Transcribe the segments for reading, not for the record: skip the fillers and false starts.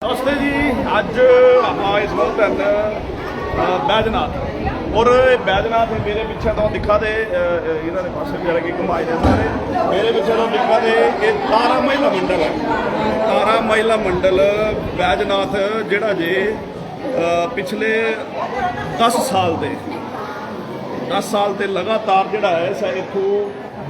नमस्ते जी। अज ਆਪਾਂ इस वक्त बैजनाथ और बैजनाथ मेरे पीछे तो दिखा दे इन्हों के पास भी कि घुमाए ने सारे मेरे पीछे तो दिखा दे ये तारा महिला मंडल है। तारा महिला मंडल बैजनाथ जिहड़ा जे पिछले 10 साल से 10 साल से लगातार जिहड़ा है इत्थों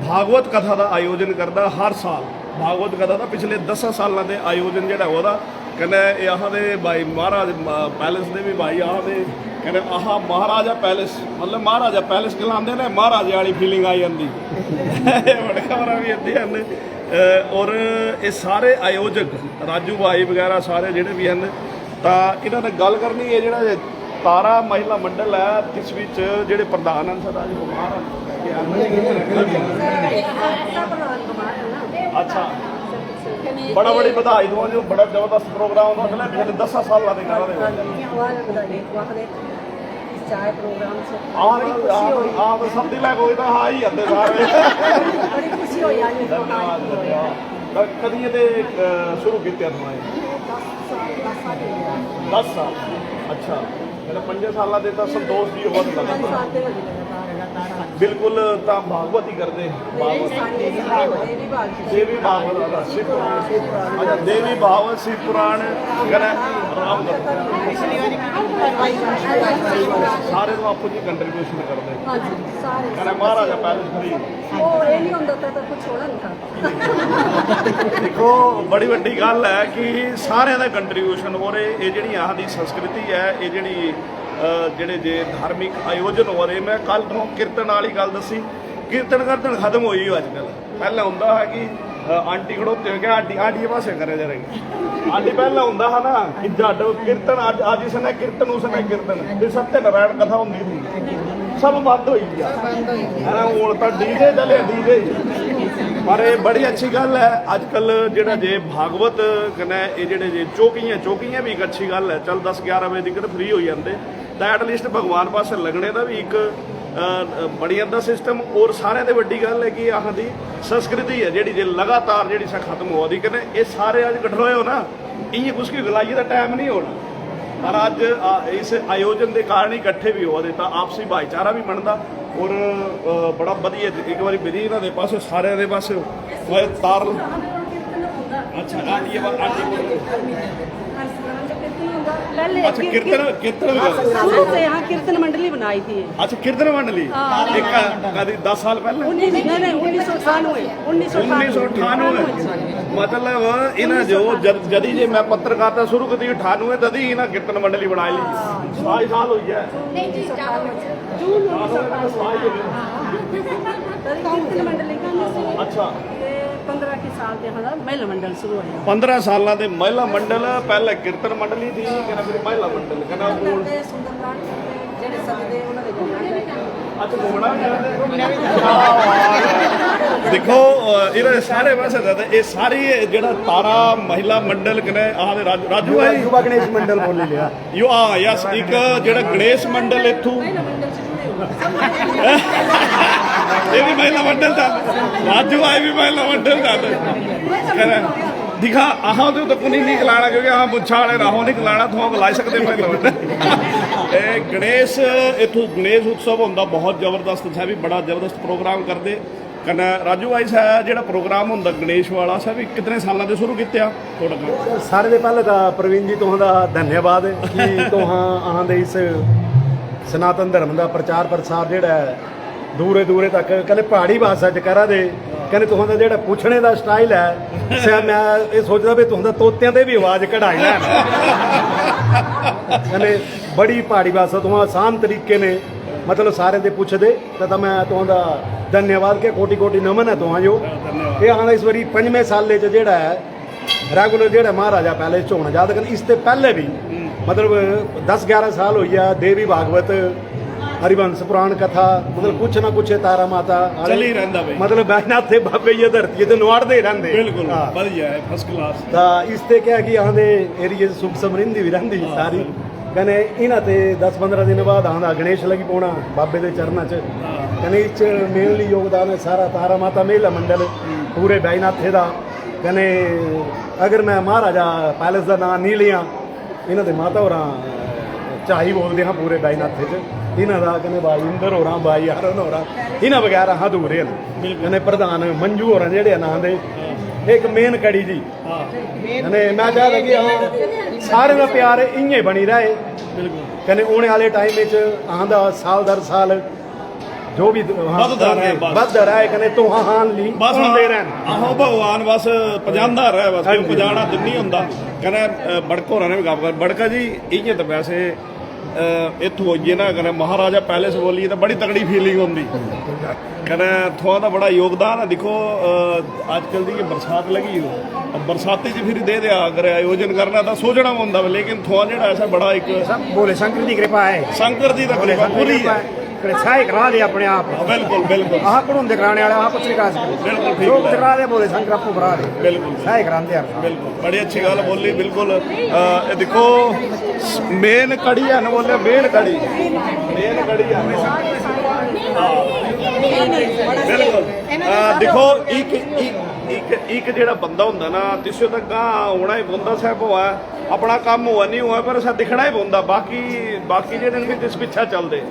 भागवत कथा का आयोजन करता हर साल। भागवत कथा का पिछले 10 सालों के आयोजन जिहड़ा वह कहने यहाँ दे भाई महाराज पैलेस के भी भाई यहाँ दे कहने आह महाराजा पैलेस मतलब महाराजा पैलेस कहलाते हैं महाराजे वाली फीलिंग आई जाती बड़े खबर भी इतनी हैं। और ये सारे आयोजक राजू भाई वगैरह सारे जोड़े भी हैं तो इन्होंने गल करनी है जोड़ा तारा महिला मंडल है इस जोड़े प्रधान हैं सरदार कुमार। अच्छा बड़ा बड़ी बधाई दूँ जो बड़ा जबरदस्त प्रोग्राम होता है पिछले 10 साल का सब दी लैक हो हाँ ही आते सारे कदी ये शुरू किए 10 साल। अच्छा मेरे 5 साल के तो संतोष जी बहुत बिल्कुल तो भागवत ही करते देवी भागवत अच्छा देवी भागवत शिव पुराण सारे तो आपको जी कंट्रीब्यूशन करते महाराजा पैलेस फ्री देखो बड़ी वड्डी गल है कि सारे का कंट्रीब्यूशन हो रहे ये जी यहाँ की संस्कृति है ये जी ਜਿਹੜੇ जे धार्मिक आयोजन हो रहे। मैं कल तो कीर्तन वाली गल दसी कीर्तन करतन खत्म हो अजकल पहले होंदा है कि आंटी खड़ोते हो गया आंटी आंटी पासे करे जा रही आंटी पहले होंदा है ना कि जड कीर्तन आज इसने कीर्तन उसने कीर्तन फिर सत्यनारायण कथा होंदी थी सब बंद हो गया हूँ तो डीजे चले डीजे। पर ये बड़ी अच्छी गल है अजकल जोड़ा जे भागवत कन्नै ये जोड़े जे चौकियां भी एक अच्छी गल है। चल 10-11 बजे तक फ्री हो जाते तो एटलीस्ट भगवान पास लगने का भी एक बड़ी जाता सिस्टम। और सारे तो वड्डी गल है कि यहाँ की संस्कृति है जी जे लगातार जी खत्म हो रही कहने ये सारे अज कट्ठे हो ना इं कुछ की गलाई का टाइम नहीं होना पर अज इस आयोजन के कारण ही इकट्ठे भी हो रहे तो आपसी भाईचारा भी बनता और बड़ा वधिया एक बार बिजी इन्हों के पास सारे के पास तार। अच्छा अच्छा कीर्तन कीर्तन यहाँ कीर्तन मंडली बनाई थी। अच्छा कीर्तन मंडली एक 10 साल पहले 1998 मतलब इन्हें जो जदी जे मैं पत्रकारिता शुरू की 98 तभी इन्हें कीर्तन मंडली बना ली 7 साल हो गया। अच्छा 15 साल के महिला मंडल पहले कीर्तन मंडली थी फिर महिला मंडल अच्छा घूमना देखो इन्हें सारे पासे ये सारी जो तारा महिला मंडल कने राजू है युवा गणेश मंडल बोल लिया यो यस एक जो गणेश मंडल इथू ये भी महिला मंडल था राजू भाई भी महिला मंडल था दिखा अहाँ तो कुनी नहीं खिलाना क्योंकि अहाँ मुच्छा वाले राहों नहीं खिलाना तो ला सकते महिला मंडल। गणेश इथों गणेश उत्सव होंदा बहुत जबरदस्त है भी बड़ा जबरदस्त प्रोग्राम करते कन्नै राजू भाई साहब जो प्रोग्राम होंदा गणेश वाला साहब कितने सालों से शुरू किया थोड़ा सारे तो पहले तो प्रवीण जी तुहां दा धन्यवाद कि तुहां अहां दे इस सनातन धर्म का प्रचार प्रसार जोड़ा दूरे दूरे तक कहते पहाड़ी भाषा च करा दे कहते तुहां दा जेड़ा पुछने का स्टाइल है शायद मैं ये सोचता भी तुहां दा तोतियां ते भी आवाज़ कढ़ाई लैन कहते बड़ी पहाड़ी भाषा तुहां आसान तरीके ने मतलब सारे दे पुछदे तो मैं तुहां दा धन्यवाद के कोटि कोटि नमन है तुहां जो ये आना इस बारी 5वें साले च जेड़ा है रेगूलर जेड़ा महाराजा पैलेस च होना याद कर इससे पहले भी मतलब 10-11 साल हो गया देवी भागवत हरिवंश पुराण कथा मतलब कुछ ना कुछ तारा माता चल ही रहंदा भाई मतलब बैजनाथ थे बाबे ये धरती ते नवाड़दे ही रहंदे बिल्कुल बढ़िया है फर्स्ट क्लास ता इसते क्या कि यहाँ दे एरिए सुख समृद्धि भी रहंदी सारी कहने इन्हां ते 10-15 दिन बाद आंदा गणेश लगी पौना बाबे दे चरणा च कहने इस मेनली योगदान है सारा तारा माता मेला मंडल पूरे बैजनाथे दा कहने अगर मैं महाराजा पैलेस का नाम नहीं लिया इन्हों के माता होर चाही बोलते हाँ पूरे डाईनाथे च इन्हों का कहने भाई इंदर होर भाई अरुण होर इन्हों बगैर अं अधूरे हैं कहने प्रधान मंजू होर जेडे नाम दे एक मेन कड़ी जी कहने मैं चाहता कि हाँ सारे का प्यार इं बनी रहे कहने आने वाले टाइम आंदा साल दर साल जो भी बददा रहे कहने तो हाँ ली सुनते रहन आहो भगवान बस पजांदा रहे बस क्यों पजाना दिन नहीं होंदा कहने बड़का होना ने भी गल कर बड़का जी इं तो वैसे इत्थों होइए ना कहने महाराजा पैलेस बोलिए तो बड़ी तगड़ी फीलिंग होंदी कहने थोड़ा दा बड़ा योगदान है देखो अजकल दी बरसात लगी बरसाती च फिर दे दिया अगर आयोजन करना तो सोचना होंदा लेकिन थोड़ा जेड़ा ऐसा बड़ा एक बोले शंकर की कृपा है शंकर जी दा कृपा पूरी है साहे करा दे अपने आप बिल्कुल बिल्कुल आह पढ़ाते कराने वाले आह कुछ नहीं करा सकते बिल्कुल जो कुछ करा दे बोले शंकर आपको करा दे बिल्कुल साहे कराते यार बिल्कुल बड़ी अच्छी गल बोली बिल्कुल ये देखो मेन कड़ी है ना बोले मेन कड़ी है बिल्कुल देखो एक जेड़ा बंदा होंदा ना तिसो तक होना ही पौंदा साहब हुआ अपना काम हुआ नहीं हुआ पर असा दिखना ही पौंदा बाकी जेडे भी जिस पिछा चलते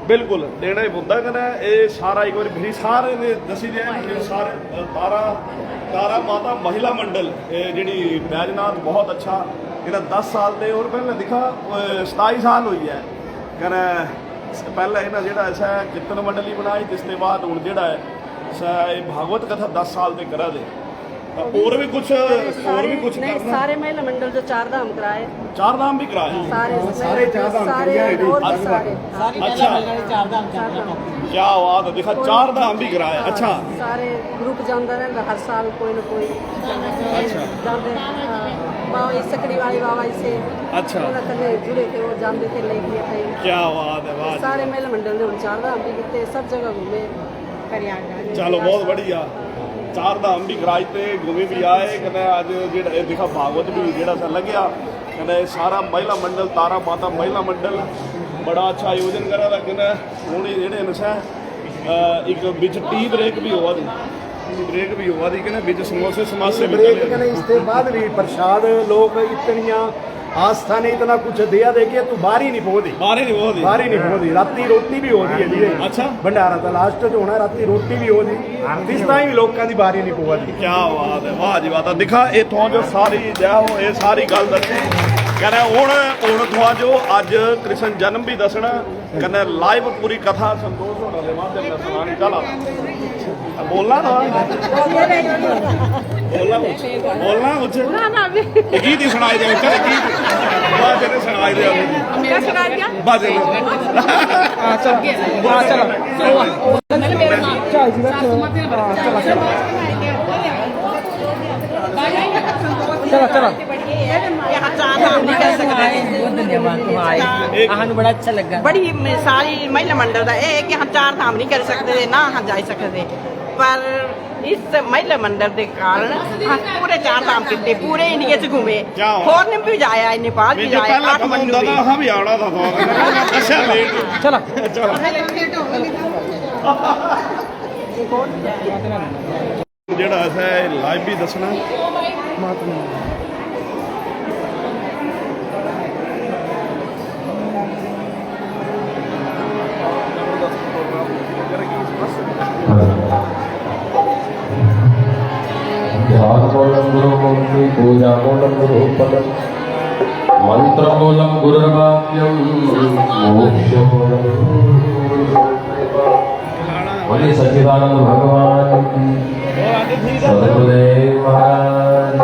बिल्कुल देना ही पौंदा कहना ये सारा एक बार फिर सारे ने दसी जाए सारे तारा माता महिला मंडल जी बैजनाथ बहुत अच्छा इन्हें 10 साल दे और पहले दिखा 27 साल हुई है कहना पहले इन्हें जो ऐसा कीर्तन मंडली बनाई जिसके बाद हूँ जोड़ा है भागवत कथा 10 साल दे करा दे और भी कुछ नहीं सारे महिला मंडल जो 4 धाम कराए 4 धाम भी कराए सारे 4 धाम अच्छा क्या बात है देखा 4 धाम भी कराए अच्छा सारे ग्रुप जाता रहता हर साल कोई ना कोई जाते बाबा सकड़ी वाली बाबा से अच्छा जुड़े थे वो जाते थे लेके थे क्या बात है वाह सारे महिला मंडल ने 4 धाम भी किए सब जगह घूमे चलो बहुत बढ़िया 4 धाम भी कराए थे घूमे भी आए कहते अज जो दिखा भागवत भी जोड़ा सा लग्या कहते सारा महिला मंडल तारा माता महिला मंडल बड़ा अच्छा आयोजन करा था कहते हूँ जेडे नशा एक बिच टी ब्रेक भी हुआ थी कहते बिच समोसे समासे ब्रेक कहने इसके बाद भी प्रसाद लोग इतनिया आस्था ने इतना कुछ दिया देखिए तू बाहर ही नहीं पहुंची राती रोटी भी होती है जी अच्छा भंडारा तो लास्ट च होना राती रोटी भी होती इस तरह भी लोगों की बारी नहीं पहुंची क्या बात है वाह जी बात है दिखा इतों जो सारी जय ये सारी गल दसी कहना हूँ थोड़ा जो अज कृष्ण जन्म भी दसना कहना लाइव पूरी कथा संतोष होना के माध्यम से सुनानी चला बोलना ना बोलना कुछ गीत ही सुनाई दे गीत सुनाई दे बड़ा अच्छा लगा बड़ी सारी महिला मंडल का है कि हम 4 धाम नहीं कर सकते ना हम जा सकते पर इस महिला मंडल के कारण हम पूरे 4 धाम किए पूरे इंडिया से घूमे होर ने भी जाया नेपाल भी जाया 8 मंडल भी आना था चलो जेड़ा ऐसा लाइव भी दसना ध्यान मूलम गुरु मुक्ति पूजा मूलम गुरु पदम मंत्र मूलम गुरुर्वाक्यम मोक्ष मूलम बोले सच्चिदानंद भगवान की सदगुरुदेव महाराज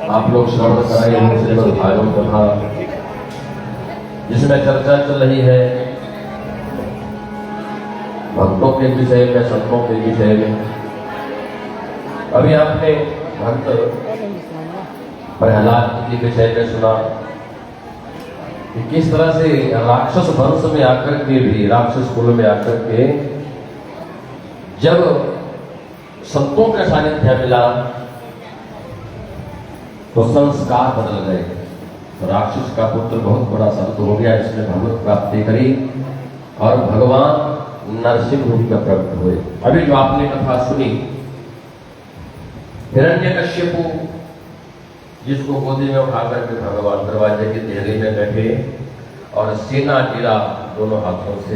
आप लोग श्रवण कराए श्रीमद् भागवत कथा जिसमें चर्चा चल रही है भक्तों के विषय में संतों के विषय में। अभी आपने भक्त प्रहलाद के विषय में सुना कि किस तरह से राक्षस वंश में आकर के भी राक्षस कुल में आकर के जब संतों का सानिध्य मिला तो संस्कार बदल गए। राक्षस का पुत्र बहुत बड़ा संत हो गया, इसने भगवत प्राप्ति करी और भगवान नरसिंह रूप का प्रकट हुए। अभी जो आपने कथा सुनी, हिरण्यकश्यपु जिसको गोदी में उठा करके भगवान दरवाजे की देहरी में बैठे और सेना गिरा दोनों हाथों से,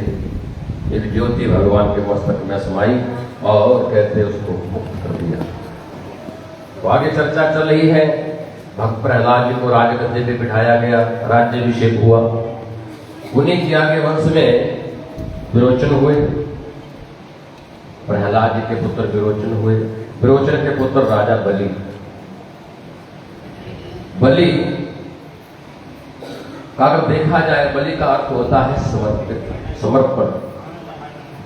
एक ज्योति भगवान के मस्तक में समाई और कहते उसको मुक्त कर दिया। तो आगे चर्चा चल रही है, भक्त प्रहलाद जी को राजगद्दे पे बिठाया गया, राज्याभिषेक हुआ। उन्हीं के आगे वंश में विरोचन हुए, प्रहलाद जी के पुत्र विरोचन हुए। विरोचन के पुत्र राजा बलि। बलि का अगर देखा जाए, बलि का अर्थ होता है समर्पित, समर्पण।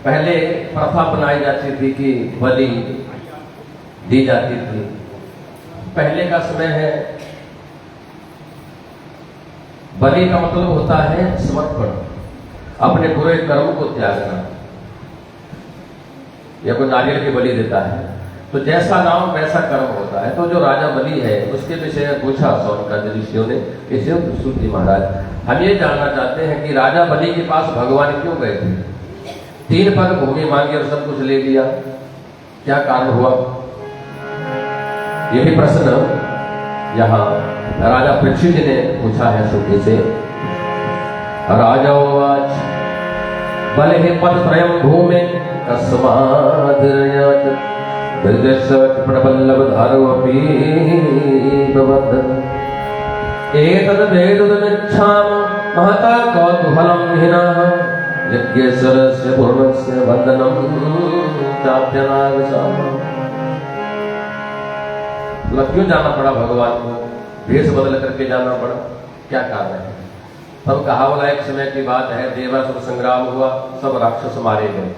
पहले प्रथा बनाई जाती थी कि बलि दी जाती थी। पहले का समय है, बलि का मतलब होता है समर्पण, अपने बुरे कर्म को त्यागना। या कोई नारियल की बलि देता है तो जैसा नाम वैसा कर्म होता है। तो जो राजा बलि है उसके विषय में पूछा सौनकादि ऋषियों ने, इसे सुश्रुति महाराज हम ये जानना चाहते हैं कि राजा बलि के पास भगवान क्यों गए थे? 3 पग भूमि मांगी और सब कुछ ले लिया, क्या कारण हुआ? ये भी प्रश्न यहाँ राजा परीक्षित जी ने पूछा है श्रुति से। राजा उवाच बलिः पदत्रयं भूमे कस्माद् प्रबल्लवधारोऽपि प्रबद्धन् एतद्वेदुदमिच्छामि महता कौतूहलं हिनः यज्ञेश्वरस्य पूर्णस्य वन्दनं चाप्यनागसामः। क्यों जाना पड़ा भगवान को? भेष बदल करके जाना पड़ा, क्या कारण है? तब कहा बोला एक समय की बात है, देवासुर संग्राम हुआ, सब राक्षस मारे गए।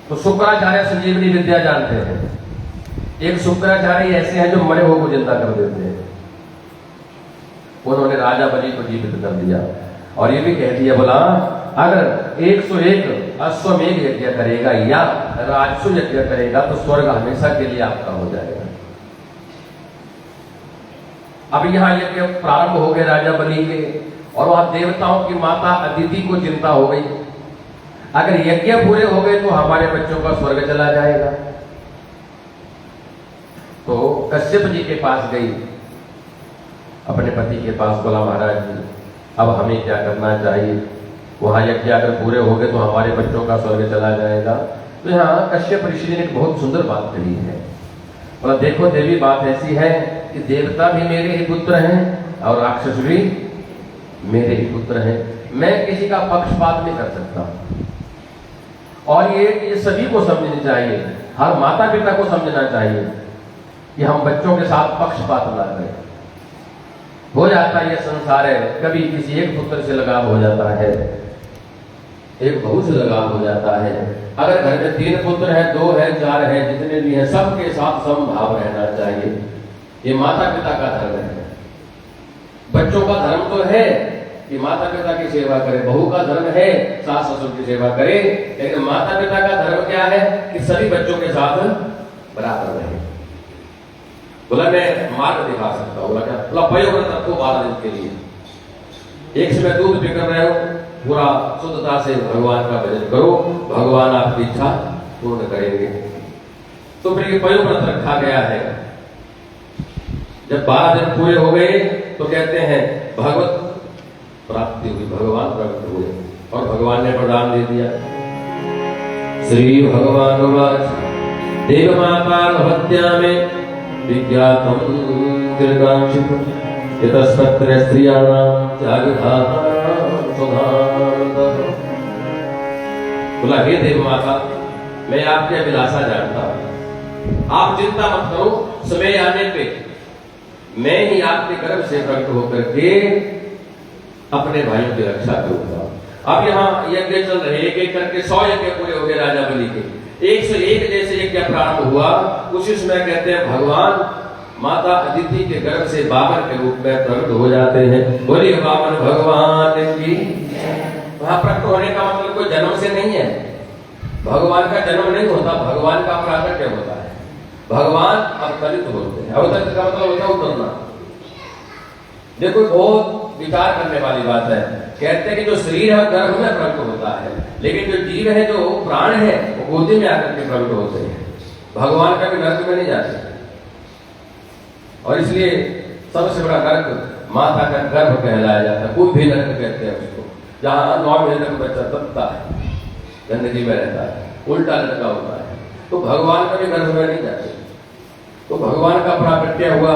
तो शुक्राचार्य संजीवनी विद्या जानते हैं। एक शुक्राचार्य ऐसे हैं जो मरे हुए को जिंदा कर देते हैं। उन्होंने राजा बलि को जीवित कर दिया और ये भी कह दिया बोला अगर 101 अश्वमेध यज्ञ करेगा या राजसु यज्ञ करेगा तो स्वर्ग हमेशा के लिए आपका हो जाएगा। अब यहाँ यज्ञ प्रारंभ हो गए राजा बलि के, और वहां देवताओं की माता अदिति को चिंता हो गई, अगर यज्ञ पूरे हो गए तो हमारे बच्चों का स्वर्ग चला जाएगा। तो कश्यप जी के पास गई, अपने पति के पास, बोला महाराज जी अब हमें क्या करना चाहिए? वहां यज्ञ अगर पूरे हो गए तो हमारे बच्चों का स्वर्ग चला जाएगा। तो यहाँ कश्यप ऋषि ने एक बहुत सुंदर बात कही है, बोला देखो देवी बात ऐसी है कि देवता भी मेरे ही पुत्र हैं और राक्षस भी मेरे ही पुत्र हैं, मैं किसी का पक्षपात नहीं कर सकता। और ये सभी को समझनी चाहिए, हर माता पिता को समझना चाहिए कि हम बच्चों के साथ पक्षपात ना करें। हो जाता है ये संसार है, कभी किसी एक पुत्र से लगाव हो जाता है, एक बहू से लगाव हो जाता है। अगर घर में 3 पुत्र हैं, 2 हैं, 4 हैं, जितने भी हैं सबके साथ समभाव रहना चाहिए। ये माता पिता का धर्म है। बच्चों का धर्म तो है कि माता पिता की सेवा करे, बहू का धर्म है सास ससुर की सेवा करे, लेकिन माता पिता का धर्म क्या है कि सभी बच्चों के साथ बराबर रहे। बोला मैं मार्ग दिखा सकता हूँ, बोला क्या? बोला पयोव्रत रखो 12 दिन के लिए, एक समय दूध पीकर रहे हो, पूरा शुद्धता से भगवान का भजन करो, भगवान आपकी इच्छा पूर्ण करेंगे। तो फिर ये पयोव्रत रखा गया है। जब 12 दिन पूरे हो गए तो कहते हैं भगवत प्राप्ति हुई, भगवान प्रकट हुए और भगवान ने वरदान दे दिया। श्री भगवान देव माता भवत्या में विज्ञातम दीर्घांशित यतस्तत्र स्त्रियाणां त्यागधाः सुधानंदः। बोला हे देव माता मैं आपकी अभिलाषा जानता हूं, आप चिंता मत करो, समय आने पे मैं ही आपके गर्भ से प्रकट होकर के अपने भाइयों की रक्षा करूंगा। अब यहाँ यज्ञ चल रहे, एक एक करके 100 यज्ञ पूरे हो गए राजा बलि के। 101 जैसे यज्ञ प्रारंभ हुआ, उसी समय कहते हैं भगवान माता अदिति के गर्भ से बामन के रूप में प्रकट हो जाते हैं। बोलिए बामन भगवान की। वहां प्रकट होने का मतलब कोई जन्म से नहीं है, भगवान का जन्म नहीं होता, भगवान का प्राकट्य होता है। भगवान अवतरित होते हैं। अवतरित का मतलब होता है उतरना। देखो बहुत विचार करने वाली बात है। कहते हैं कि जो शरीर है गर्भ में प्रकट होता है, लेकिन जो जीव है, जो प्राण है, वो गोदी में आकर के प्रकट होते हैं। भगवान का भी गर्भ में नहीं जाते। और इसलिए सबसे बड़ा नरक माता का गर्भ कहलाया जाता है। कोई भी नरक कहते हैं उसको, जहाँ 9 महीने तक बच्चा तपता है, गंदगी में रहता है, उल्टा लटका होता है। तो भगवान का भी गर्भ में नहीं जाते। तो भगवान का प्राकट्य हुआ।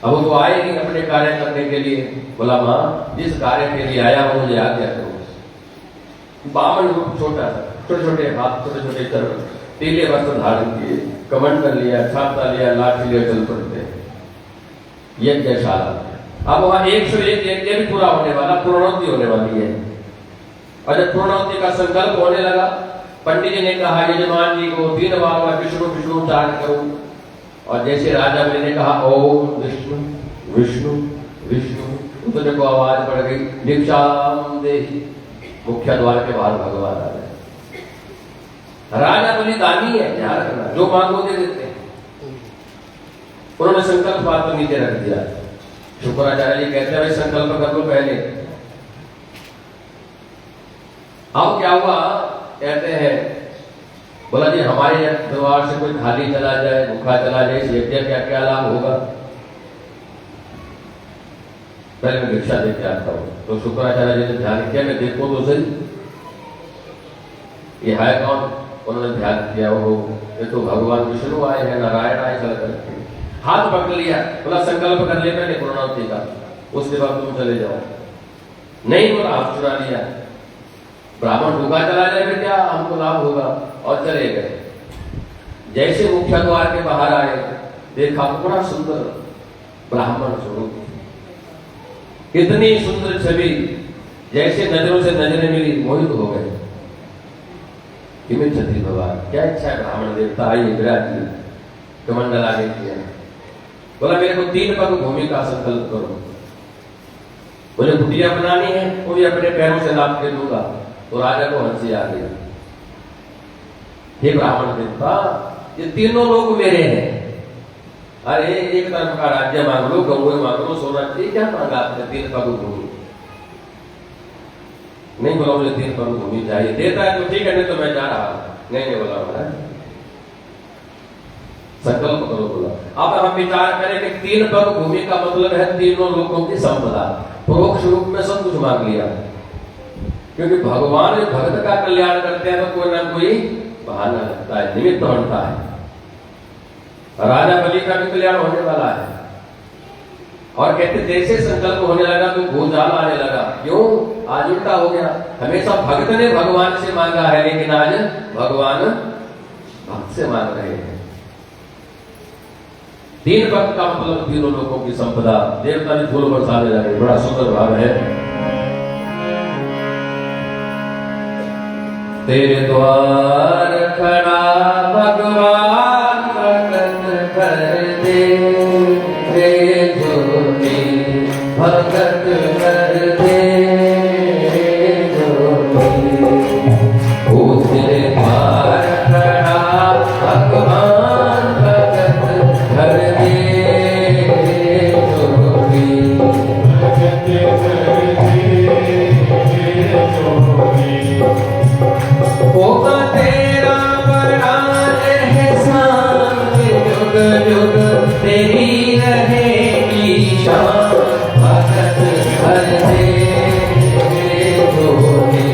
अब वो तो आए नहीं अपने कार्य करने के लिए। बोला माँ, जिस कार्य के लिए आया हूं मुझे आज्ञा करो। बामन रूप छोटा सा, छोटे छोटे हाथ, छोटे छोटे चरण, पीले वस्त्र धारण किए, कमंडल लिया, छाता लिया, लाठी लिया, चल पड़ते यज्ञशाला। अब वहां 101 यज्ञ भी पूरा होने वाला, पूर्णोत्ति होने वाली है। और जब पूर्णोत्ति का संकल्प होने लगा, पंडित जी ने कहा यजमान जी को 3 बार विष्णु विष्णु उच्चारण करो। और जैसे राजा बलि ने कहा ओम विष्णु विष्णु विष्णु, तो देखो आवाज पड़ गई दीक्षाम देहि। मुख्य द्वार के बाहर भगवान आ गए। राजा बलि दानी है, ध्यान रखना, जो मांगो दे देते हैं। उन्होंने संकल्प बात नीचे रख दिया। शुक्राचार्य जी कहते हैं संकल्प कर लो पहले। अब क्या हुआ, कहते हैं बोला जी हमारे दरबार से कोई खाली चला जाए, भूखा चला जाए, इस यज्ञ क्या क्या लाभ होगा? पहले मैं भिक्षा देके आता हूँ। तो शुक्राचार्य जी ने ध्यान किया, मैं देखो तो सही ये है कौन। उन्होंने ध्यान किया, वो ये तो भगवान विष्णु आए हैं, नारायण आए, चल करके हाथ पकड़ लिया। बोला संकल्प कर ले पहले पूर्णाहुति का, उसके बाद तुम चले जाओ। नहीं बोला, हाथ चुरा लिया। ब्राह्मण भूखा चला जाए फिर क्या हमको लाभ होगा, और चले गए। जैसे मुख्य द्वार के बाहर आए, देखा बड़ा सुंदर ब्राह्मण स्वरूप, कितनी सुंदर छवि, जैसे नजरों से नजरें मिली, मोहित हो गए। छत्री भगवान, क्या इच्छा है ब्राह्मण देवता, आइए विराजिए। कमंडल आगे किया, बोला मेरे को 3 पग भूमि का संकल्प करो। मुझे कुटिया बनानी है, वो भी अपने पैरों से नाप के दूंगा। तो राजा को हंसी आ गई, हे ब्राह्मण देवता, ये तीनों लोग मेरे हैं। अरे एक तरफ का राज्य मांग लो, गंगोई मांग लो, सोना चाहिए, क्या मांगा आपने? 3 पग भूमि। नहीं बोला मुझे 3 पग भूमि चाहिए। देता है तो ठीक है, नहीं तो मैं जा रहा हूं। नहीं बोला महाराज, संकल्प करो। बोला अब हम विचार करें कि 3 पग भूमि का मतलब है तीनों लोगों की संपदा। परोक्ष रूप में सब कुछ मांग लिया, क्योंकि भगवान भक्त का कल्याण करते हैं तो कोई ना कोई बहाना लगता है, निमित्त बनता है। राजा बलि का भी कल्याण होने वाला है। और कहते जैसे संकल्प होने लगा तो भूजाल आने लगा। क्यों? आज उल्टा हो गया। हमेशा भक्त ने भगवान से मांगा है, लेकिन आज भगवान भक्त से मांग रहे हैं। 3 भक्त का मतलब तीनों लोगों की संपदा। देवता भी फूल बरसाने लगे, बड़ा सुंदर भाव है। तेरे द्वार खड़ा भगवान भगत कर दे, रे जोगी भगत कर दे, जोगी। ओ तेरे द्वार खड़ा भगवान भगत कर दे, जोगी भगत कर दे, जोगी। होगा तेरा बड़ा एहसान, जुग जुग तेरी रहेगी शान, भगत कर दे, जोगी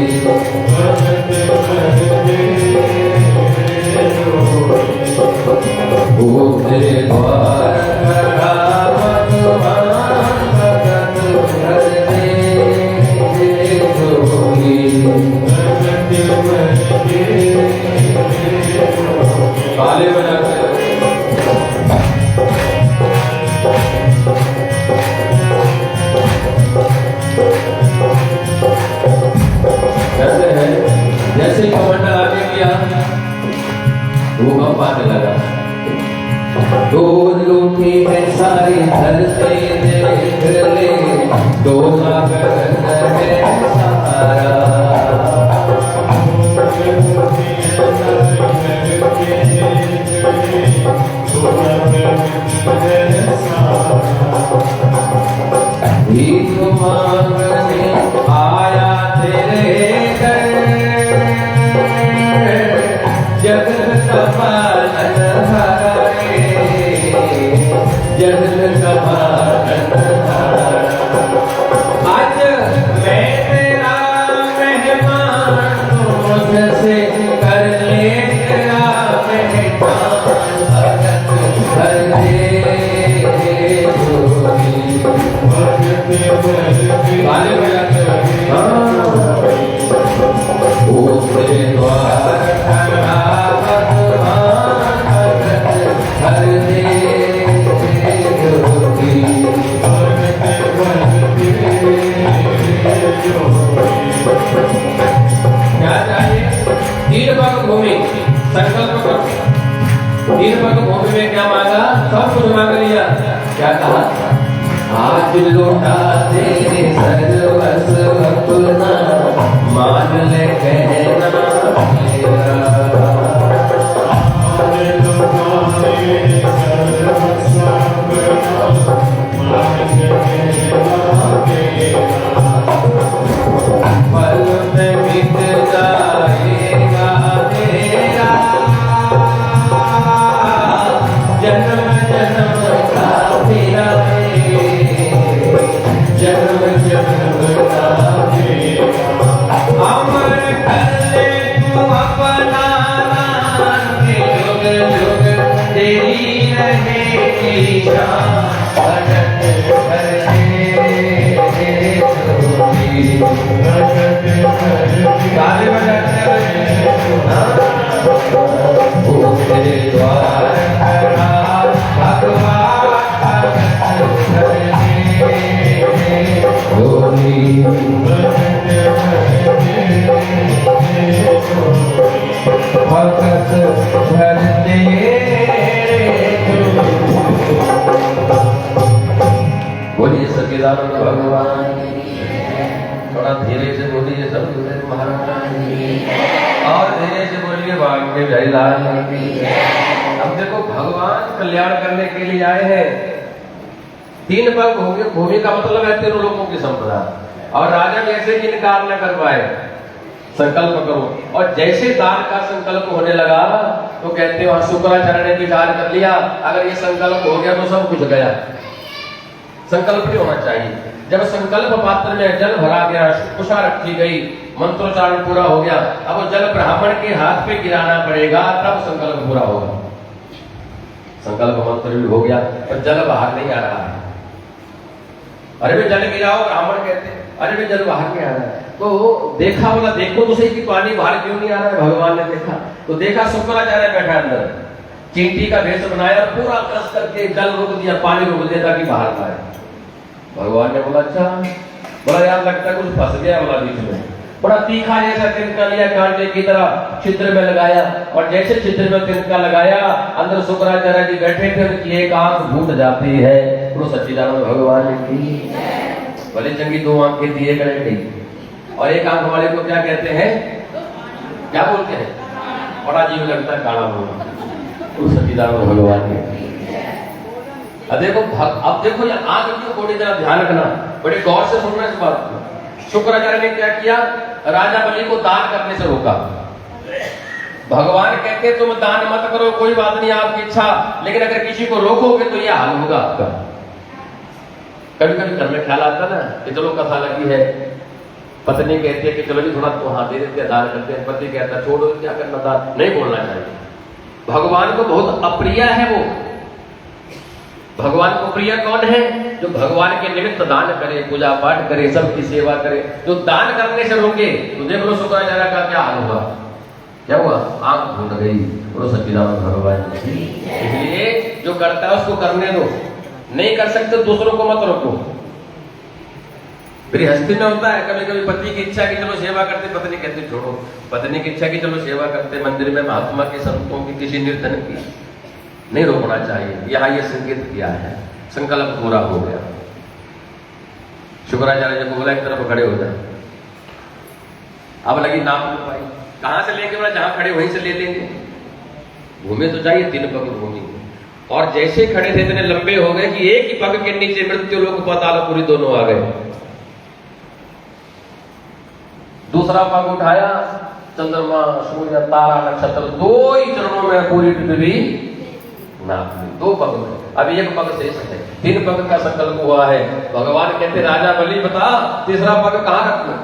भगत कर दे, जोगी। ओ तेरे द्वार खड़ा भगवान भगत कर दे, जोगी। ताली बजाते कहते हैं जैसे कमंडल आगे किया, भूकंप आने लगा। डोल उठी है सारी धरती, देख ले डोला गगन है सारा। पालन हारे, जगत का पालन हारा। आज मैं तेरा मेहमान हूँ, जैसे कर ले तेरा मेहमान, भगत भर दे जोगी, गाने बजाते ओ तेरे द्वार खड़ा भगवान, भगत भर दे जोगी, क्या चाहिए? तीन पग भूमि, संकल्प करो। तीन पग भूमि में क्या मांगा? सब कुछ मांग लिया। क्या कहा? आज लौटा तेरे सर्वस्व अपना, मान ले कहना मेरा। पल में मिट जाएगा तेरा, जन्म जन्म का तेरा, जन्म जन्म का तेरा। अमर कर ले तू अपना नाम, युग युग तेरी रहेगी शान, भगत भर दे जोगी, गाने बजाते ओ तेरे द्वार खड़ा भगवान, भगत भर दे जोगी, भगत भर दे बोलिए सच्चिदानंद भगवान। थोड़ा धीरे से बोलिए सब महाराज, और धीरे से बोलिए भाग्य हरिलाल। अब देखो भगवान कल्याण करने के लिए आए हैं। तीन पग भूमि का मतलब है तीनों लोगों की संपदा, और राजा जैसे कि इनकार न कर पाए। संकल्प करो, और जैसे दान का संकल्प होने लगा तो कहते हो शुक्राचार्य ने भी दान कर लिया। अगर ये संकल्प हो गया तो सब कुछ गया। संकल्प नहीं होना चाहिए। जब संकल्प पात्र में जल भरा गया, कुशा रखी गई, मंत्रोच्चारण पूरा हो गया, अब वो जल ब्राह्मण के हाथ पे गिराना पड़ेगा, तब संकल्प पूरा होगा। संकल्प मंत्र भी हो गया पर जल बाहर नहीं आ रहा है। अरे वे जल गिराओ, ब्राह्मण कहते हैं अरे वे जल बाहर नहीं आ रहा है। तो देखा बोला देखो तो सही कि पानी बाहर क्यों नहीं आ रहा है। भगवान ने देखा तो देखा शुक्राचार्य बैठा अंदर, चींटी का भेष बनाया और पूरा कस करके जल रोक दिया, पानी रोक दिया ताकि बाहर ना आए। भगवान ने बोला अच्छा, बोला यार लगता है कुछ फंस गया बोला बीच में। बड़ा तीखा जैसा तिनका लिया, कांटे की तरह छिद्र में लगाया, और जैसे छिद्र में तिनका लगाया अंदर शुक्राचार्य जी बैठे थे, उनकी एक आंख फूट जाती है। तो सच्चिदानंद भगवान की भले चंगी दो आंखें दिए गए गई, और एक आंख वाले को क्या कहते हैं, क्या बोलते हैं, बड़ा जीव लगता है काला बोला। तो सच्चिदानंद भगवान की अब देखो ये आंख की थोड़ी तरह ध्यान रखना, बड़े गौर से सुनना इस बात को। शुक्राचार्य ने क्या किया, राजा बलि को दान करने से रोका। भगवान कहते तुम दान मत करो, कोई बात नहीं आपकी इच्छा, लेकिन अगर किसी को रोकोगे तो यह हाल होगा आपका। कभी कभी घर में ख्याल आता ना कि चलो कथा लगी है, पत्नी कहती है कि चलो जी थोड़ा तो हाथ दे देते हैं, दान करते हैं, पति कहता छोड़ो क्या करना, दान नहीं बोलना चाहिए। भगवान को बहुत अप्रिय है वो। भगवान को प्रिय कौन है, जो भगवान के निमित्त दान करे, पूजा पाठ करे, सबकी सेवा करे। जो दान करने से रोके तो देख लो शुक्राचार्य का क्या हाल हुआ। क्या हुआ, आंख फूट गई। बोलो सच्चिदानंद भगवान। इसलिए जो करता है उसको करने दो, नहीं कर सकते दूसरों को मत रोको। गृहस्थी में होता है कभी कभी पति की इच्छा की चलो सेवा करते, पत्नी कहती छोड़ो, पत्नी की इच्छा की चलो सेवा करते, मंदिर में महात्मा के संतों की किसी निर्धन की, नहीं रोकना चाहिए। यहाँ ये संकेत किया है, संकल्प पूरा हो गया। शुक्राचार्य जी को बोला एक तरफ खड़े हो जाए। अब लगी नाम पाई, कहां से लेके बोला जहां खड़े वहीं से ले लेंगे। भूमि तो चाहिए 3 पग भूमि, और जैसे खड़े थे इतने लंबे हो गए कि एक ही पग के नीचे मृत्यु लोक पातालपुरी दोनों आ गए। दूसरा पग उठाया चंद्रमा, सूर्य, तारा, नक्षत्र 2 ही चरणों में पूरी पृथ्वी नाप ली। 2 पग में, अभी 1 पग शेष है। 3 पग का संकल्प हुआ है। भगवान कहते राजा बलि बता तीसरा पग कहाँ रखूं?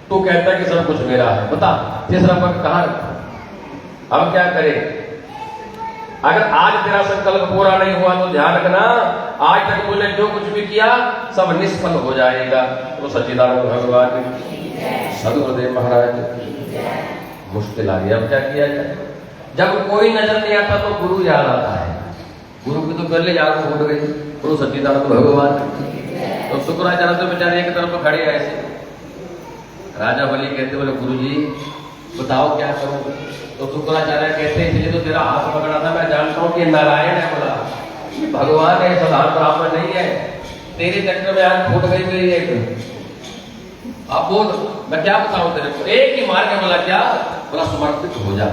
तू कहता है कि सब कुछ मेरा है, बता तीसरा पग कहाँ रखूं? अब क्या करे? अगर आज तेरा संकल्प पूरा नहीं हुआ तो ध्यान रखना, आज तक तूने जो कुछ भी किया सब निष्फल हो जाएगा। तो सच्चिदानंद भगवान सदगुरुदेव महाराज मुश्किल आ गई। अब क्या किया जाए? जब कोई नजर नहीं आता तो गुरु याद आता है। गुरु की तो पहले याद छूट गई, गुरु सच्चिदानंद भगवान। तो शुक्राचार्य तो बेचारे एक तरफ खड़े ऐसे। राजा बलि कहते बोले गुरु जी बताओ क्या करूं? तो शुक्राचार्य कहते इसलिए तो तेरा हाथ पकड़ा था, मैं जानता हूं कि नारायण है। बोला भगवान है, साधारण ब्राह्मण नहीं है। तेरे चक्कर में आज फूट गई मेरी एक। अब बोल मैं क्या बताऊं तेरे को? एक ही मार के बोला क्या? बोला समर्पित हो जा,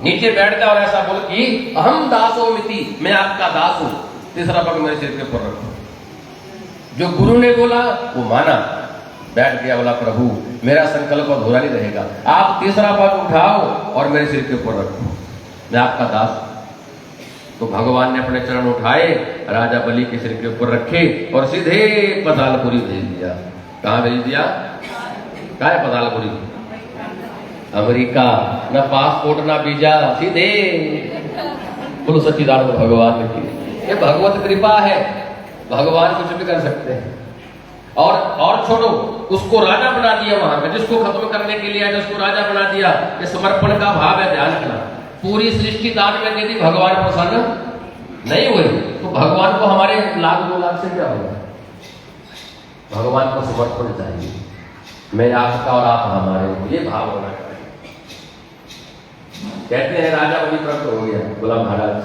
नीचे बैठ जा और ऐसा बोल कि अहम दासो मिति, मैं आपका दास हूं। तीसरा पग मेरे सिर के ऊपर रखो। जो गुरु ने बोला वो माना, बैठ गया। बोला प्रभु मेरा संकल्प अधूरा नहीं रहेगा, आप तीसरा पग उठाओ और मेरे सिर के ऊपर रखो, मैं आपका दास हूं। तो भगवान ने अपने चरण उठाए, राजा बलि के सिर के ऊपर रखे और सीधे पतालपुरी भेज दिया। कहाँ भेज दिया? कहाँ है पतालपुरी? अमेरिका। न पासपोर्ट ना वीजा, सीधे। बोलो सच्चिदानंद भगवान की। ये भगवत कृपा है, भगवान कुछ भी कर सकते हैं। और छोड़ो, उसको राजा बना दिया वहां पे, जिसको खत्म करने के लिए आया उसको राजा बना दिया। ये समर्पण का भाव है, ध्यान रखना। पूरी सृष्टि दान में दे दी, भगवान प्रसन्न नहीं हुए तो भगवान को हमारे 1,00,000 2 लाख से क्या होगा? भगवान को समर्पण चाहिए, मैं आपका और आप हमारे, ये भाव होना चाहिए। कहते हैं राजा बलि प्रकट हो गया। बोला महाराज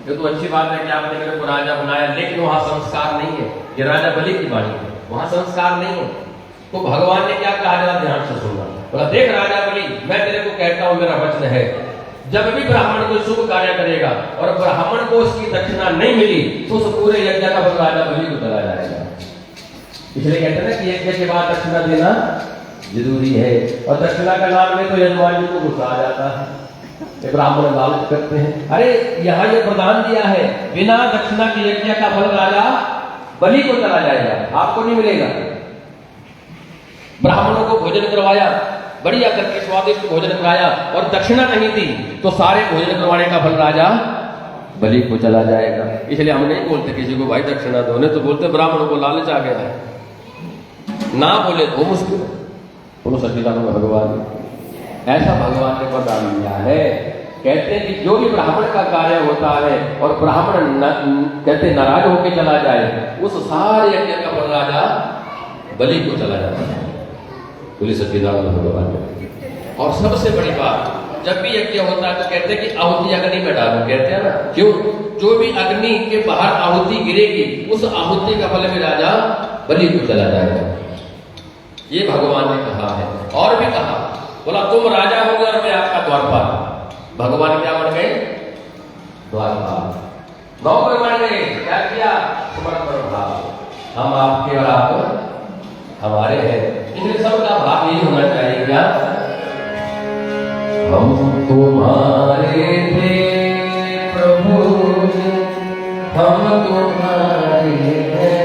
ये तो अच्छी बात है कि आपने मेरे को राजा बनाया, लेकिन वहां संस्कार नहीं है। ये राजा बलि की वाणी है, वहां संस्कार नहीं है। तो भगवान ने क्या कहा, जरा ध्यान से सुनना। बोला देख राजा बलि, मैं तेरे को कहता हूं, मेरा वचन है, जब भी ब्राह्मण कोई शुभ कार्य करेगा और ब्राह्मण को उसकी दक्षिणा नहीं मिली तो उस पूरे यज्ञ का फल राजा बलि को चला जाएगा। इसलिए कहते हैं ना कि यज्ञ के बाद दक्षिणा देना जरूरी है। और दक्षिणा का नाम में तो यजमान जी को गुस्सा आ जाता है, ब्राह्मण लालच करते हैं। अरे यहाँ ये प्रदान दिया है, बिना दक्षिणा के यज्ञ का फल राजा बलि को चला जाएगा, आपको नहीं मिलेगा। ब्राह्मणों को भोजन करवाया, बढ़िया करके स्वादिष्ट भोजन कराया और दक्षिणा नहीं दी तो सारे भोजन करवाने का फल राजा बलि को चला जाएगा। इसलिए हम नहीं बोलते किसी को भाई दक्षिणा दो, नहीं तो बोलते ब्राह्मणों को लालच आ गया है, ना बोले तो मुश्किल है। बोलो सच्चिदानंद भगवान, ऐसा भगवान ने वरदान दिया है। कहते हैं कि जो भी ब्राह्मण का कार्य होता है और ब्राह्मण कहते नाराज होकर चला जाए, उस सारे यज्ञ का फल राजा बलि को चला जाता है। बोले सच्चिदानंद भगवान। और सबसे बड़ी बात, जब भी यज्ञ होता है तो कहते हैं कि आहुति अग्नि में डालो, कहते हैं ना, क्यों? जो भी अग्नि के बाहर आहुति गिरेगी उस आहुति का फल भी राजा बलि को चला जाएगा। ये भगवान ने कहा है। और भी कहा, बोला तुम राजा हो गए और मैं आपका द्वारपाल। भगवान क्या बन गए? द्वारपाल। नौकर बन गए। क्या किया? समर्पण भाव, हम आपके और आप हमारे हैं। इसलिए सबका भाव यही होना चाहिए, क्या? हम तुम्हारे थे प्रभु, हम तुम्हारे हैं,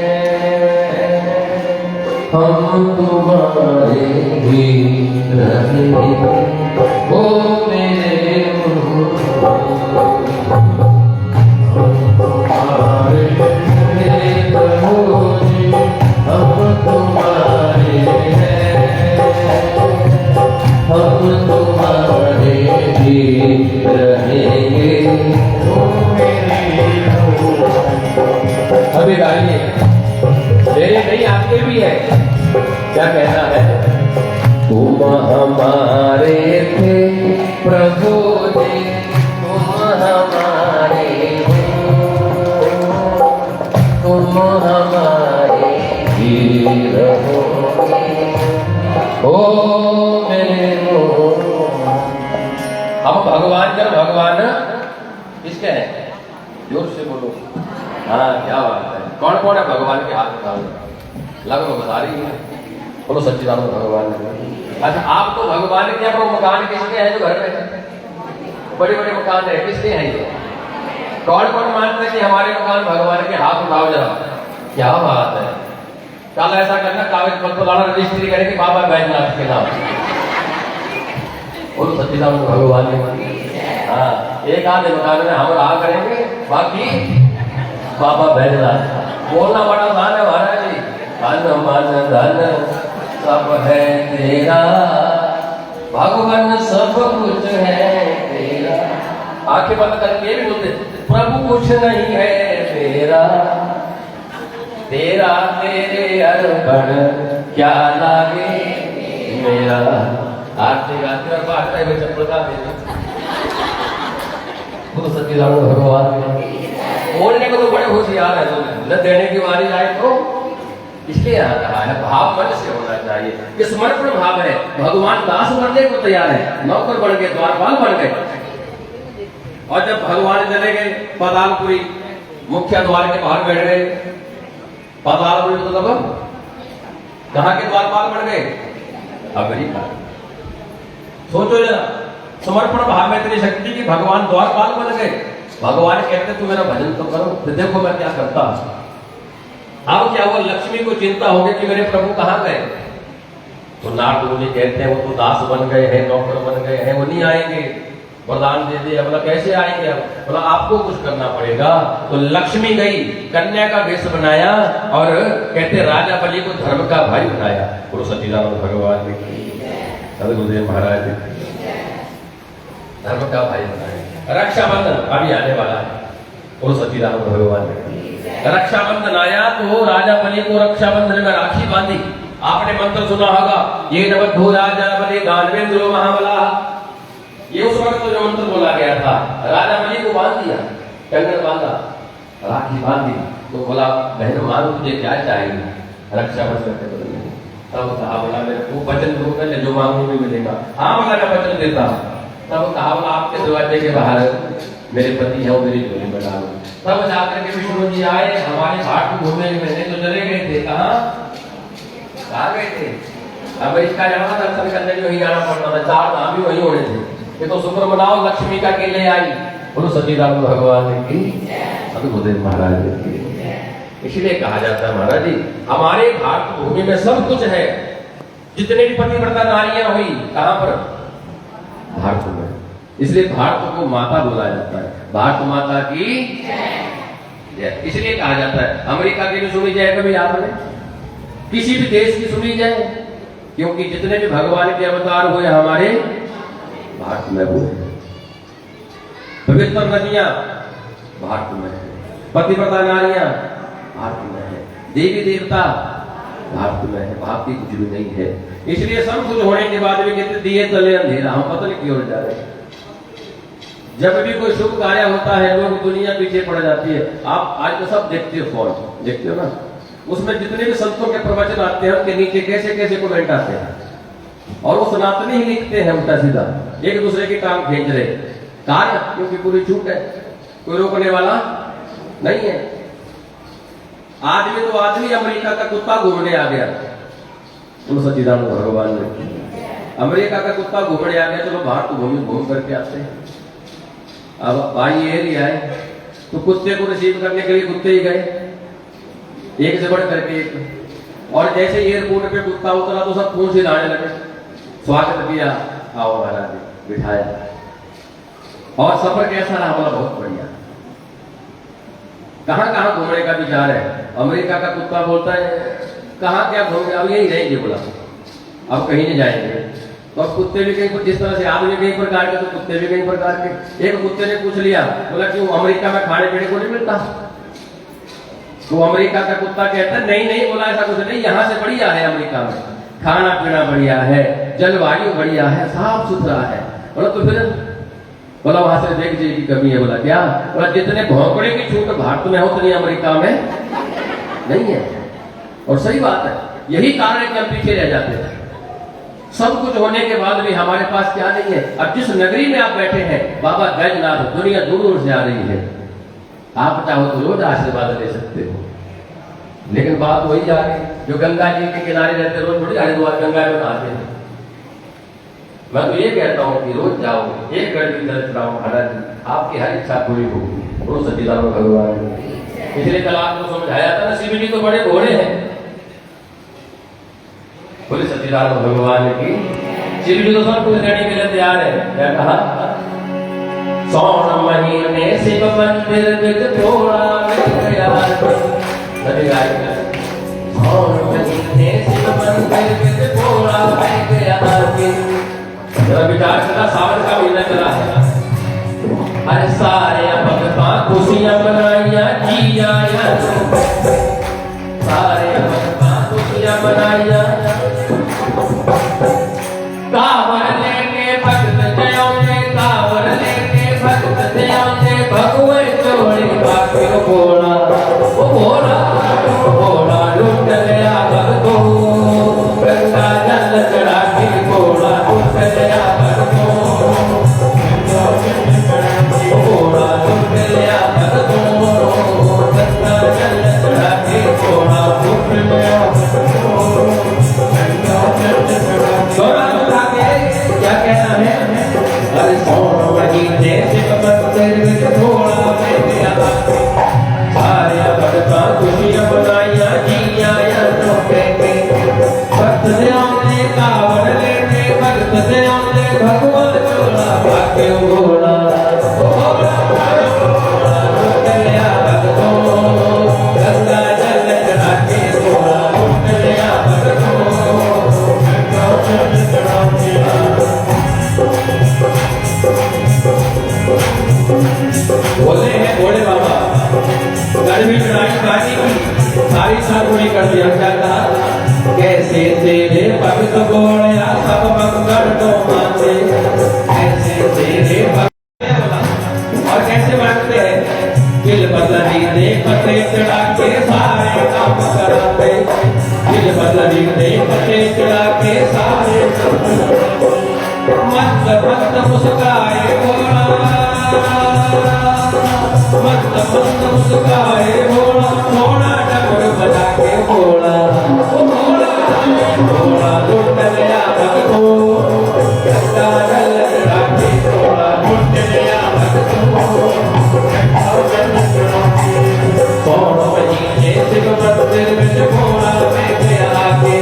हम तुम्हारे ही रहेंगे। ओ मेरे तुम्हारे प्रभु जी, हम तुम्हारे हैं, हम तुम्हारे ही रहेंगे। अभी गाइए, मेरे नहीं आपके भी है। क्या कहना है? तुम हमारे थे प्रभु जी, तुम हमारे हो, तुम हमारे ही रहोगे। ओ मेरे हो, हम भगवान कर भगवान किसके हैं? जोर से बोलो। हाँ क्या बात है। कौन कौन है भगवान के हाथ में? लगभग बता रही है। बोलो सच्चिदानंद भगवान ने। अच्छा, आप तो भगवान के अपने मकान किसके हैं जो घर में बड़े बड़े मकान है, किसके हैं ये? कौन कौन मानते हैं कि हमारे मकान भगवान के? हाथ उठाओ जरा। क्या बात है। कल ऐसा करना, कागज पत्र लाना, रजिस्ट्री करेंगे बाबा बैजनाथ के नाम। बोलो सच्चिदानंद भगवान ने। हाँ, एक आधे मकान में हम रहा करेंगे, बाकी बाबा बैजनाथ। बोलना बड़ा आसान है महाराज जी। धन मन धन सब है तेरा, भगवान सब कुछ है तेरा। आंखें बंद करके भी बोलते, प्रभु कुछ नहीं है तेरा, तेरा तेरे अर्पण क्या लागे मेरा। आरती गाते और बांटते हुए चप्पल का देना। वो तो सच्चिदानंद भगवान बोलने को तो बड़े होशियार है, न देने की बारी आए तो इसलिए यहाँ कहा है भाव मन से होना चाहिए। ये समर्पण भाव है। भगवान दास बनने को तैयार है, नौकर बन गए, द्वारपाल बन गए। और जब भगवान चले गए पातालपुरी, मुख्य द्वार के बाहर बैठ गए। पातालपुरी मतलब कहाँ के द्वारपाल बन गए? अमेरिका। सोचो जरा, समर्पण भाव में इतनी शक्ति की भगवान द्वारपाल बन गए। भगवान कहते तू मेरा भजन तो करो, तो देखो मैं क्या करता। अब क्या हुआ, लक्ष्मी को चिंता हो गई कि मेरे प्रभु कहाँ गए। तो नारद मुनि कहते हैं वो तो दास बन गए हैं, नौकर बन गए हैं, वो नहीं आएंगे, वरदान दे दिया। बोला कैसे आएंगे? अब बोला आपको कुछ करना पड़ेगा। तो लक्ष्मी गई, कन्या का वेश बनाया और कहते राजा बलि को धर्म का भाई बनाया। गुरु सच्चिदानंद भगवान ने, गुरुदेव महाराज ने धर्म का भाई बनाया। रक्षाबंधन अभी आने वाला है। गुरु सच्चिदानंद भगवान ने रक्षाबंधन आया तो राजा बलि को रक्षाबंधन में राखी बांधी। आपने मंत्र सुना होगा, ये नवधो राजा बलि दानवेंद्रो महाबला। ये उस वक्त जो मंत्र बोला गया था, राजा बलि को बांध दिया, कंगन बांधा, राखी बांधी। तो बोला बहन मानो तुझे क्या चाहिए रक्षाबंधन के बदले? तब कहा बोला मेरे को वचन दो, पहले जो मांगू भी मिलेगा। हाँ बोला मैं वचन देता हूँ। तब कहा बोला आपके दरवाजे के बाहर मेरे पति है, वो मेरी झोली में डालो। तब जाकर के विष्णु जी आए, हमारे घाट को घूमने में तो चले गए थे। कहाँ गए थे? अमेरिका जाना था, दर्शन करने में वही जाना पड़ता था, 4 धाम भी वही होने थे। ये तो शुक्र मनाओ लक्ष्मी का केले आई। बोलो सच्चिदानंद भगवान की, अभी गुरुदेव महाराज की। इसलिए कहा जाता है महाराज जी, हमारे भारत भूमि में सब कुछ है। जितने भी पतिव्रता नारियां हुई कहां पर? भारत में। इसलिए भारत को माता बोला जाता है, भारत माता की जय। इसलिए कहा जाता है अमेरिका की भी सुनी जाए कभी आपने, किसी भी देश की सुनी जाए, क्योंकि जितने भी भगवान के अवतार हुए हमारे भारत में हुए। पवित्र नदियां भारत में है, पतिव्रता नारियां भारत में है, देवी देवता भारत में है, बाकी कुछ भी नहीं है। इसलिए सब कुछ होने के बाद भी कहते दिए तले अंधेरा, हम पता नहीं क्यों जा रहे हैं। जब भी कोई शुभ कार्य होता है लोग दुनिया पीछे पड़ जाती है। आप आज तो सब देखते हो, फोन देखते हो ना, उसमें जितने भी संतों के प्रवचन आते हैं उनके नीचे कैसे कैसे कमेंट आते हैं और वो सनातनी ही लिखते हैं उल्टा सीधा, एक दूसरे की टांग खींच रहे। कार्य क्योंकि पूरी छूट है, कोई रोकने वाला नहीं है। आदमी तो आदमी अमेरिका का कुत्ता घूमने आ गया। चलो सच्चिदानंद भगवान ने अमेरिका का कुत्ता घूमने आ गया, चलो भारत भूमि घूम करके आते हैं। अब भाई एरिया है तो कुत्ते को रिसीव करने के लिए कुत्ते ही गए, एक से बढ़ करके एक। और जैसे एयरपोर्ट पे कुत्ता उतरा तो सब पूंछ हिलाने लगे, स्वागत किया, आओ महाराज, बिठाया। और सफर कैसा रहा? बोला बहुत बढ़िया। कहां कहां घूमने का विचार है? अमेरिका का कुत्ता बोलता है कहां क्या घूमने, अब यही रहेंगे। बोला अब कहीं नहीं जाएंगे। तो अब कुत्ते भी कहीं, जिस तरह से आदमी कई प्रकार के तो कुत्ते भी कई प्रकार के। एक कुत्ते ने पूछ लिया, बोला क्यों अमेरिका में खाने पीने को नहीं मिलता? तो अमेरिका का कुत्ता कहता है नहीं नहीं, बोला ऐसा कुछ नहीं, यहाँ से बढ़िया है अमेरिका में, खाना पीना बढ़िया है, जलवायु बढ़िया है, साफ सुथरा है। बोला तो फिर, बोला वहां से देख जी की कमी है। बोला क्या? बोला जितने भौंकने की छूट भारत में हो उतनी अमेरिका में नहीं है। और सही बात है, यही कारण है कि हम पीछे रह जाते हैं। सब कुछ होने के बाद भी हमारे पास क्या नहीं है। अब जिस नगरी में आप बैठे हैं, बाबा बैजनाथ, दुनिया दूर दूर से आ रही है, आप चाहो तो रोज आशीर्वाद ले सकते हो। लेकिन बात वही आ गई, जो गंगा जी के किनारे रहते रोज थोड़ी हरिद्वार गंगा में नहाते हैं। मैं तो ये कहता हूँ कि रोज जाओ, एक घड़ी दर्द चढ़ाओ महाराज जी, आपकी हर इच्छा पूरी होगी। बोलो सच्चिदानंद भगवान। इसलिए कल आपको समझाया था ना, शिव जी तो बड़े घोड़े हैं। बोले सच्चिदानंद भगवान की। शिव जी तो सब कुछ देने के लिए तैयार है। क्या कहा? सौन महीने शिव मंदिर बिक थोड़ा सौन महीने शिव मंदिर बिक थोड़ा विचार चला, सावन का महीना चला है। अरे सारे भक्ता खुशियां मनाइया जिया, सारे भक्ता खुशियां मनाइया। कांवर लेके भक्त जयोगे, कांवर लेके भक्त जयोगे, भगवे चोरी बाकी भोला, ओ भोला भोला लुट गया भक्तो, गंगा जल चढ़ा के भोला लुट गया भक्तो, भोला लुट गया भक्तो, गंगा जल चढ़ा के भोला लुट गया भक्तो। क्या कहना है? अरे सौन महीने शिव मंदिर में थोड़ा मैं गया, सारे भक्ता खुशियां मनाइया जिया के भक्त से आने कांवर लेके, भक्त से आने भगवान चोला भाग्य भोला, गया भक्तो, गंगा जल चढ़ा के भोला लुट गया भक्तो। बोले हैं भोले बाबा, गर्मी चढ़ाई पानी की सारी पूरी कर दिया। क्या कहा? कैसे तेरे भक्त बोलिया सब मंगल तो मानते, कैसे तेरे भक्त, और कैसे मानते हैं? दिल बदली देखते चढ़ा के सारे काम कराते, दिल बदली देखते चढ़ा के सारे मत मत मुस्काए भोला, मत मत मुस्काए भोला, थोड़ा डमरू बजा के भोला, भोला भोला लुट गया भक्तो, गंगा जल चढ़ा के भोला लुट गया भक्तो। सौन महीने शिव मंदिर में भोला मैं गया के,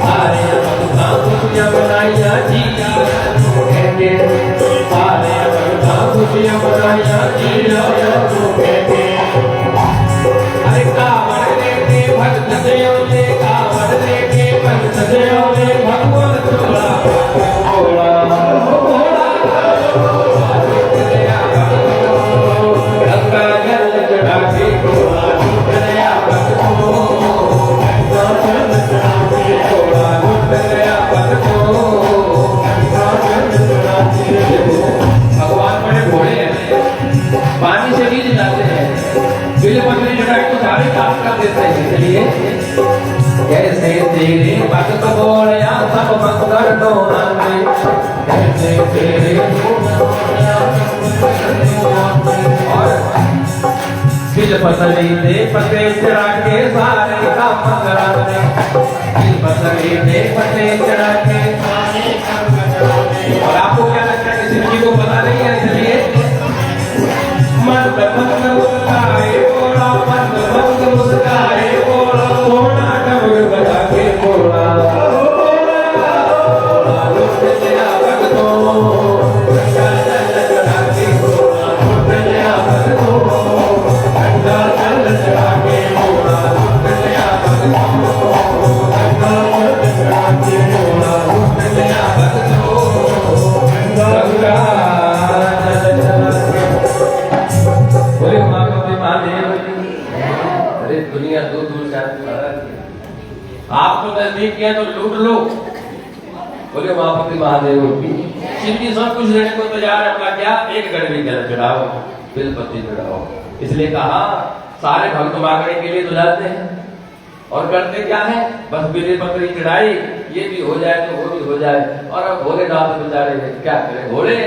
सारे भक्ता खुशियां मनाइया जिया के, सारे भक्ता खुशियां मनाइया जिया के। अरे कांवर लेके भक्त जयोगे, कांवर लेके भक्त जयोगे, भगवान चोला भोला, गंगा जल चढ़ा के भोला लुट गया भक्तो, गंगा जल चढ़ा के भोला लुट गया भक्तो, गंगा जल चढ़ा के। भगवान बड़े भोले हैं, पानी से नहीं जाते हैं, बिल पकड़ी चढ़ाई तो सारे काम कर देते हैं। इसलिए कैसे तेरे भक्त बोलिया सब मंगल तो माने, कैसे तेरे और दिल पसली दे पते चढ़ा के सारे काम कराते, दिल पसली दे पते चढ़ा के सारे काम कराते। और आपको क्या लगता है? किसी चीज को पता नहीं है। इसलिए मंद मंद मुस्काए भोला, मंद मंद मुस्काए भोला, थोड़ा डमरू बजा के भोला, भोला लुट गया भक्तो, गंगा जल चढ़ा के भोला लुट गया भक्तो, गंगा जल चढ़ा के भोला लुट गया भक्तो, गंगा जल चढ़ा के भोला लुट गया भक्तो, गंगा जल चढ़ा के। बोले महादेव। अरे दुनिया दूर दूर से आती महाराज, आपको नजदीक किया तो लूट लो। बोले महापति महादेव की। शिव जी सब कुछ देने को तैयार है, अपना क्या एक गड़बी जल चढ़ाओ, बिलपत्ती चढ़ाओ। इसलिए कहा सारे भक्त मांगने के लिए तो जाते हैं और करते क्या है? बस बिले बकरी चढ़ाई, ये भी हो जाए तो वो भी हो जाए। और अब भोलेनाथ बेचारे क्या करें? भोले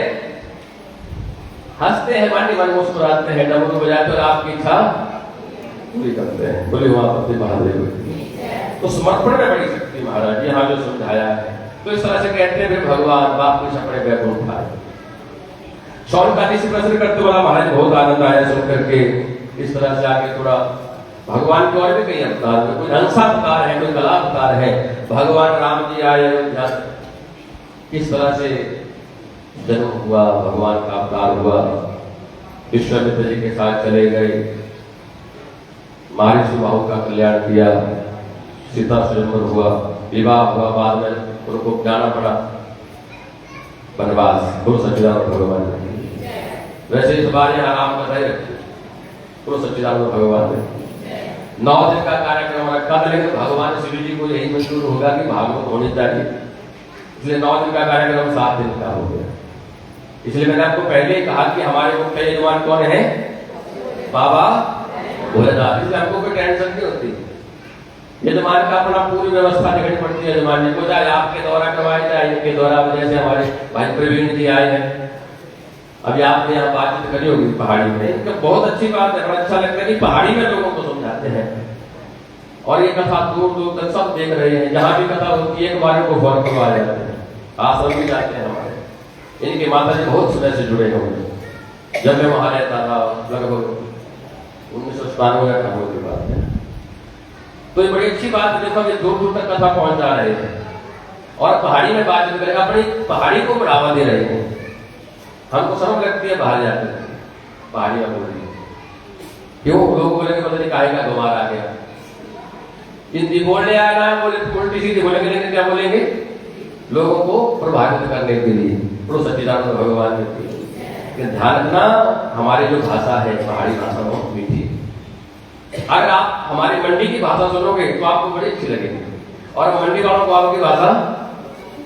हंसते हैं, मन मन मुस्कुराते हैं, डमरू बजाते और आपकी इच्छा पूरी करते हैं। बोले उमापति महादेव। तो समर्पण में बड़ी शक्ति महाराज यहाँ जो समझाया है। तो इस तरह से कहते हैं भगवान बाप कुछ अपने बैकुंठ उठाए। शौनकादि से प्रश्न करते बोला महाराज बहुत आनंद आया सुन करके। इस तरह से आगे थोड़ा भगवान के और भी कई अवतार में, कोई हंसा अवतार है, कोई कला अवतार है। भगवान राम जी आए अयोध्या, किस तरह से जन्म हुआ, भगवान का अवतार हुआ। विश्वामित्र जी के साथ चले गए, महर्षि बाहु का कल्याण किया, सीता स्वयंवर हुआ, विवाह हुआ, बाद में उनको जाना पड़ा वनवास। गुरु सच्चिदानंद भगवान ने, वैसे इस बार यहाँ राम कथा ही रखी, गुरु सच्चिदानंद भगवान ने 9 दिन का कार्यक्रम रखा था। लेकिन भगवान शिव जी को यही मंजूर होगा कि भागवत होनी चाहिए, इसलिए 9 दिन का कार्यक्रम 7 दिन का हो गया। इसलिए मैंने आपको पहले ही कहा कि हमारे मुख्य यजमान कौन है? बाबा भोलेनाथ। इसलिए हमको कोई टेंशन नहीं होती। यजमान का अपना पूरी व्यवस्था देखनी पड़ती है। यजमान जी को चाहे आपके द्वारा करवाए जाए, इनके द्वारा, जैसे हमारे भाई प्रवीण जी आए हैं, अभी आपने यहाँ बातचीत करी होगी पहाड़ी में, इनका बहुत अच्छी बात है, बड़ा अच्छा लगता है कि पहाड़ी में लोगों को समझाते हैं। और ये कथा दूर दूर तक सब देख रहे हैं, जहाँ भी कथा होती है एक बार को फौरन करवा जाते हैं, आश्रम भी जाते हैं हमारे। इनके माता जी बहुत समय से जुड़े होंगे। जब मैं वहां रहता था लगभग 1997 की बात है। तो ये बड़ी अच्छी बात है, देखो ये दूर दूर तक कथा पहुंचा रहे हैं और पहाड़ी में बातचीत करें, अपनी पहाड़ी को बढ़ावा दे रहे हैं। हमको शर्म लगती है बाहर जाते हैं, पहाड़ियां बोल रही है, क्यों लोग बोलेंगे पता नहीं काहे का बीमार आ गया, हिंदी बोलने आया ना, बोले उल्टी सीधी बोलेंगे, लेकिन क्या बोलेंगे? लोगों को प्रभावित करने के लिए। प्रभु सच्चिदानंद भगवान ने ध्यान रखना, हमारी जो भाषा है पहाड़ी भाषा बहुत मीठी। अगर आप हमारी मंडी की भाषा सुनोगे तो आपको बड़ी अच्छी लगेगी, और मंडी वालों को आपकी भाषा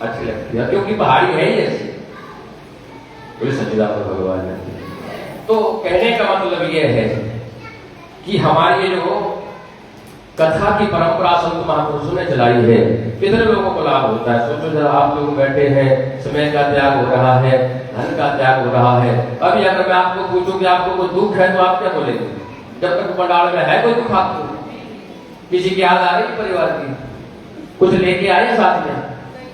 अच्छी लगती है, क्योंकि पहाड़ी है ही ऐसी। सच्चिदानंद भगवान ने तो कहने का मतलब यह है कि हमारी ये जो कथा की परंपरा संत महापुरुषों ने चलाई है, कितने लोगों को लाभ होता है। सोचो जरा, आप लोग बैठे हैं, समय का त्याग हो रहा है, धन का त्याग हो रहा है। अभी अगर मैं आपको पूछूं कि आपको कोई दुख है तो आप क्या बोलेंगे? जब तक पंडाल में है कोई दुख, आपको किसी की याद आ रही परिवार की, कुछ लेके आए साथ में,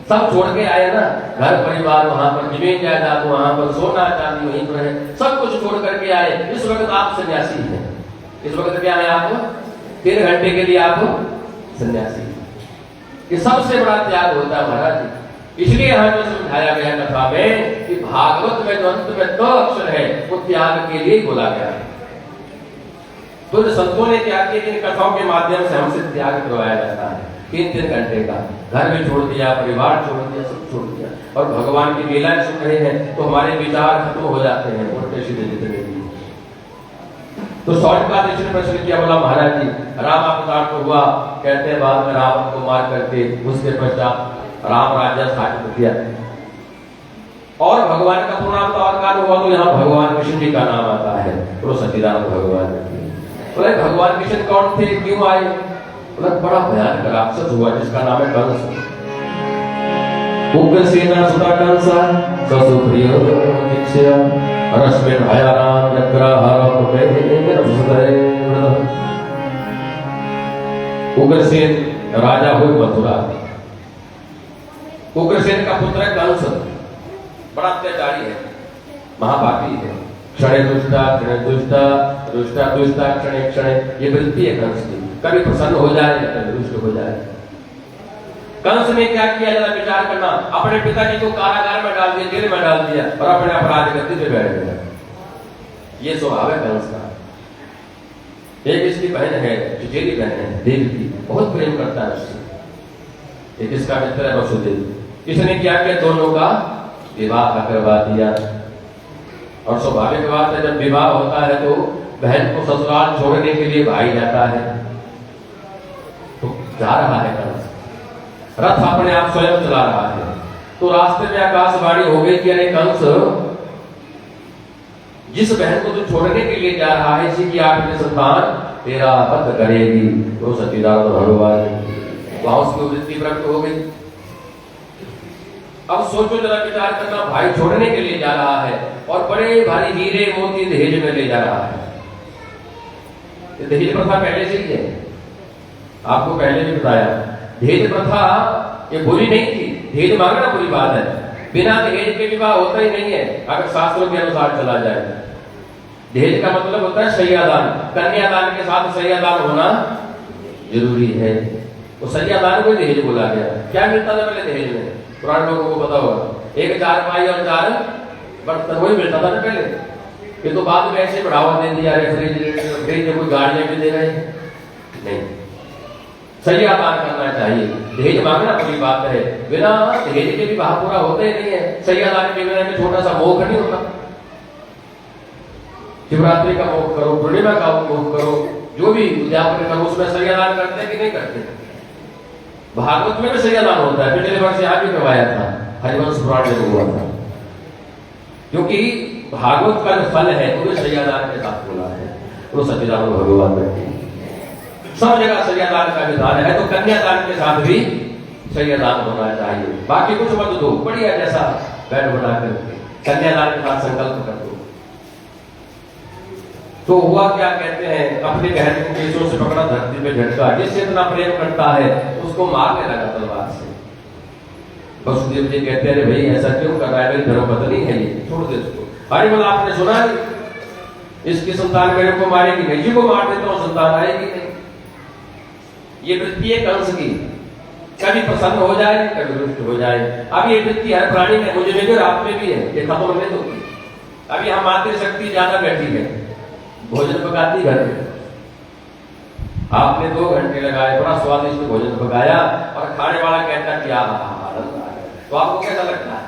सब छोड़ के आए ना, घर परिवार वहां पर, जमीन जायदाद वहां पर, सोना चांदी वहीं पर है, सब कुछ छोड़ करके आए। इस वक्त आप सन्यासी हैं। इस वक्त क्या है? आप 3 घंटे के लिए आप सन्यासी। ये सबसे बड़ा त्याग होता है महाराज। इसलिए यहाँ जो समझाया गया कथा में कि भागवत में जो अंत में 2 अक्षर है वो त्याग के लिए बोला गया है। तो जो संतों ने त्याग किया, इन कथाओं के माध्यम से हमसे त्याग करवाया जाता है। 3-3 घंटे का घर भी छोड़ दिया, परिवार छोड़ दिया, सब छोड़ दिया, और भगवान की लीलाएं सुन रहे हैं तो हमारे विचार खत्म हो जाते हैं, उल्टे सीधे जितने भी। तो शौनकादि ऋषि ने प्रश्न किया, बोला महाराज जी राम अवतार तो हुआ, कहते हैं बाद में रावण को मार करके उसके पश्चात राम राज्य स्थापित किया, और भगवान का पूर्ण अवतार हुआ तो यहाँ भगवान कृष्ण जी का नाम आता है, तो सच्चिदानंद भगवान। बोले भगवान कृष्ण कौन थे, क्यों आए? बड़ा भयानक राक्षस हुआ जिसका नाम है कंस। उग्रसेन सुता कंस ससुप्रिय दीक्षया रश्मिन भयाराम नग्रहरम उग्रसेन राजा हुए मथुरा। उग्रसेन का पुत्र है कंस, बड़ा अत्याचारी है, महापापी है। क्षणे दुष्टा क्षणे दुष्टा दुष्टा दुष्टा क्षणे क्षणे, ये वृत्ति है कंस की, कभी प्रसन्न हो जाए कभी दुष्ट हो जाए। कंस ने क्या किया, जरा विचार करना, अपने पिताजी को कारागार में डाल दिया, जेल में डाल दिया, और अपने अपराध गद्दी पे बैठ गया। ये स्वभाव है कंस का। एक इसकी बहन है, चचेरी बहन है देवकी, बहुत प्रेम करता है उससे। एक इसका मित्र है वसुदेव। इसने क्या किया, दोनों का विवाह करवा दिया। और स्वाभाविक बात है, जब विवाह होता है तो बहन को ससुराल छोड़ने के लिए भाई जाता है, तो जा रहा है कंस, रथ अपने आप स्वयं चला रहा है। तो रास्ते में आकाशवाणी हो गई कि अरे कंस, जिस बहन को तू छोड़ने के लिए जा रहा है, इसी की 8वीं संतान तेरा वध करेगी। तो सच्चिदानंद भगवान वहां उसकी वृत्ति प्रकट हो गई। अब सोचो जरा, विचार करना, भाई छोड़ने के लिए जा रहा है और बड़े भारी हीरे मोती दहेज में ले जा रहा है। तो दहेज प्रथा पहले से ही है, आपको पहले भी बताया। दहेज प्रथा ये बुरी नहीं थी, दहेज मांगना बुरी बात है, बिना दहेज के विवाह होता ही नहीं है अगर शास्त्रों के अनुसार चला जाए। दहेज का मतलब होता है शय्यादान, कन्यादान के साथ शय्यादान होना जरूरी है। तो शय्यादान को दहेज बोला गया। क्या मिलता था पहले दहेज में? पुराने लोगों को पता होगा, 1 चारपाई और 4 बर्तन, वही मिलता था ना पहले। ये तो बाद में ऐसे बढ़ावा दे दिया, रेफ्रिजरेटर, फ्रिज, कोई गाड़ियां भी दे रहे नहीं। शय्यादान करना चाहिए, दहेज मांगना बड़ी बात है। बिना दहेज के विवाह पूरा होता ही नहीं है। शय्यादान के बिना में छोटा सा मोह नहीं होता। शिवरात्रि का मोह करो, पूर्णिमा का मोह करो, जो भी उद्यापन करो, उसमें शय्यादान करते कि नहीं करते? भागवत में भी शय्यादान होता है, पिछले वर्ष यहाँ भी करवाया था, हरिवंश पुराण में हुआ था। क्योंकि भागवत का जो फल है वो शय्यादान के साथ बोला है। वो सच्चिदानंद भगवान बैठे सब जगह शय्यादान का विधान है, तो कन्यादान के साथ भी शय्यादान होना चाहिए। बाकी कुछ मत दो, बढ़िया जैसा बेड बना करके कन्यादान के साथ संकल्प कर दो। तो हुआ क्या, कहते हैं अपने बहन को केशों से पकड़ा, धरती पे झटका, जिससे इतना प्रेम करता है उसको मारने लगा तलवार से। वसुदेव जी कहते हैं भाई ऐसा क्यों कर रहा है, मेरी धर्मपत्नी है ये, छोड़ दे उसको। अरे बोला आपने सुना है इसकी संतान मेरे को मारेगी, मैं जी को मार देता हूँ, संतान आएगी नहीं। ये वृत्ति है कंस की, कभी प्रसन्न हो जाए कभी रुष्ट हो जाए। अब ये वृत्ति हर प्राणी में, मुझे में भी और आप में भी है, ये खत्म नहीं होती। अभी हम मातृशक्ति ज्यादा बैठी है, भोजन पकाती घर में, आपने 2 घंटे लगाए, बड़ा स्वादिष्ट भोजन पकाया और खाने वाला कहता क्या आनंद आ गया, तो आपको कैसा लगता है?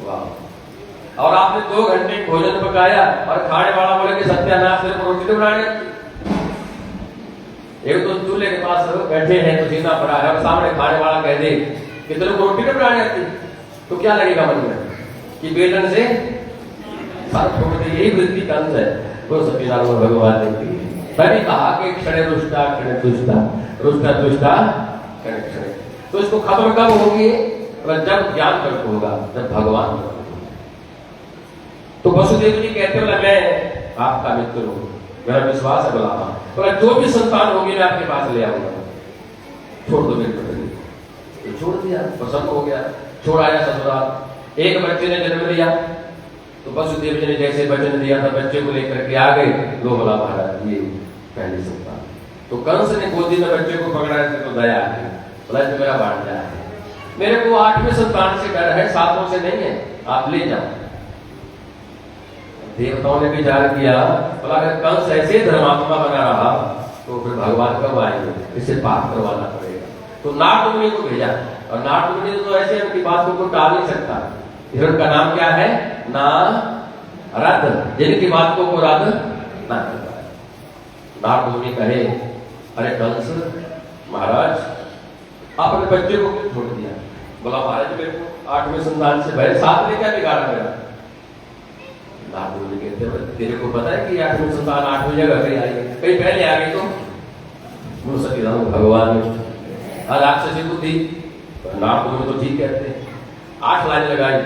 वाह। और आपने 2 घंटे भोजन पकाया और खाने वाला बोले कि सत्यानाश, सिर्फ रोटी बनाने। एक तो चूल्हे के पास बैठे हैं तो जीना पड़ा है और सामने खाने वाला कह दे कि तेरे को रोटी बनाने आती, तो क्या लगेगा मन में कि बेलन से सर छोड़ दे। यही वृत्ति का अंश है। तो सच्चिदानंद भगवान ने तभी कहा कि क्षण रुष्टा क्षण तुष्टा, रुष्टा तुष्टा क्षण क्षण। तो इसको खत्म कब होगी? जब ज्ञान तक होगा, जब भगवान। तो वसुदेव जी कहते हैं मैं आपका मित्र हूं, मेरा विश्वास है, बोला जो भी संतान होगी मैं आपके पास ले आऊंगा, छोड़ दो मेरी पत्नी। तो छोड़ दिया, प्रसन्न हो गया, छोड़ आया ससुराल। एक बच्चे ने जन्म लिया तो वसुदेव जी ने जैसे वचन दिया था बच्चे को लेकर के आ गए। लो बोला महाराज ये पहली संतान। तो कंस ने गोदी में बच्चे को पकड़ा तो दया आ गई, बोला तो मेरा भांजा है, मेरे को 8वें संतान से डर है, 7वां से नहीं है, आप ले जाओ। देवताओं ने विचार किया, बोला अगर कंस ऐसे धर्मात्मा बना रहा तो फिर भगवान कब आएंगे, इसे पाप करवाना पड़ेगा। तो नारद मुनि को भेजा और नारद मुनि तो ऐसे उनकी बात को टाल नहीं सकता। हिरण का नाम क्या है? नारद, जिनकी बात को रद्द ना करता है। नारद मुनि कहे अरे कंस महाराज आपने बच्चे को क्यों छोड़ दिया? बोला महाराज मेरे को 8वें संतान से भय, 7 ने क्या बिगाड़ा मेरा? नारद मुनि कहते हैं तेरे को पता है कि 8वें संतान 8वीं जगह कहीं आई, कहीं पहले आ गई। तो सच्चिदानंद भगवान ने राक्षसी बुद्धि, नारद मुनि तो ठीक कहते हैं, 8 लाइन लगाई।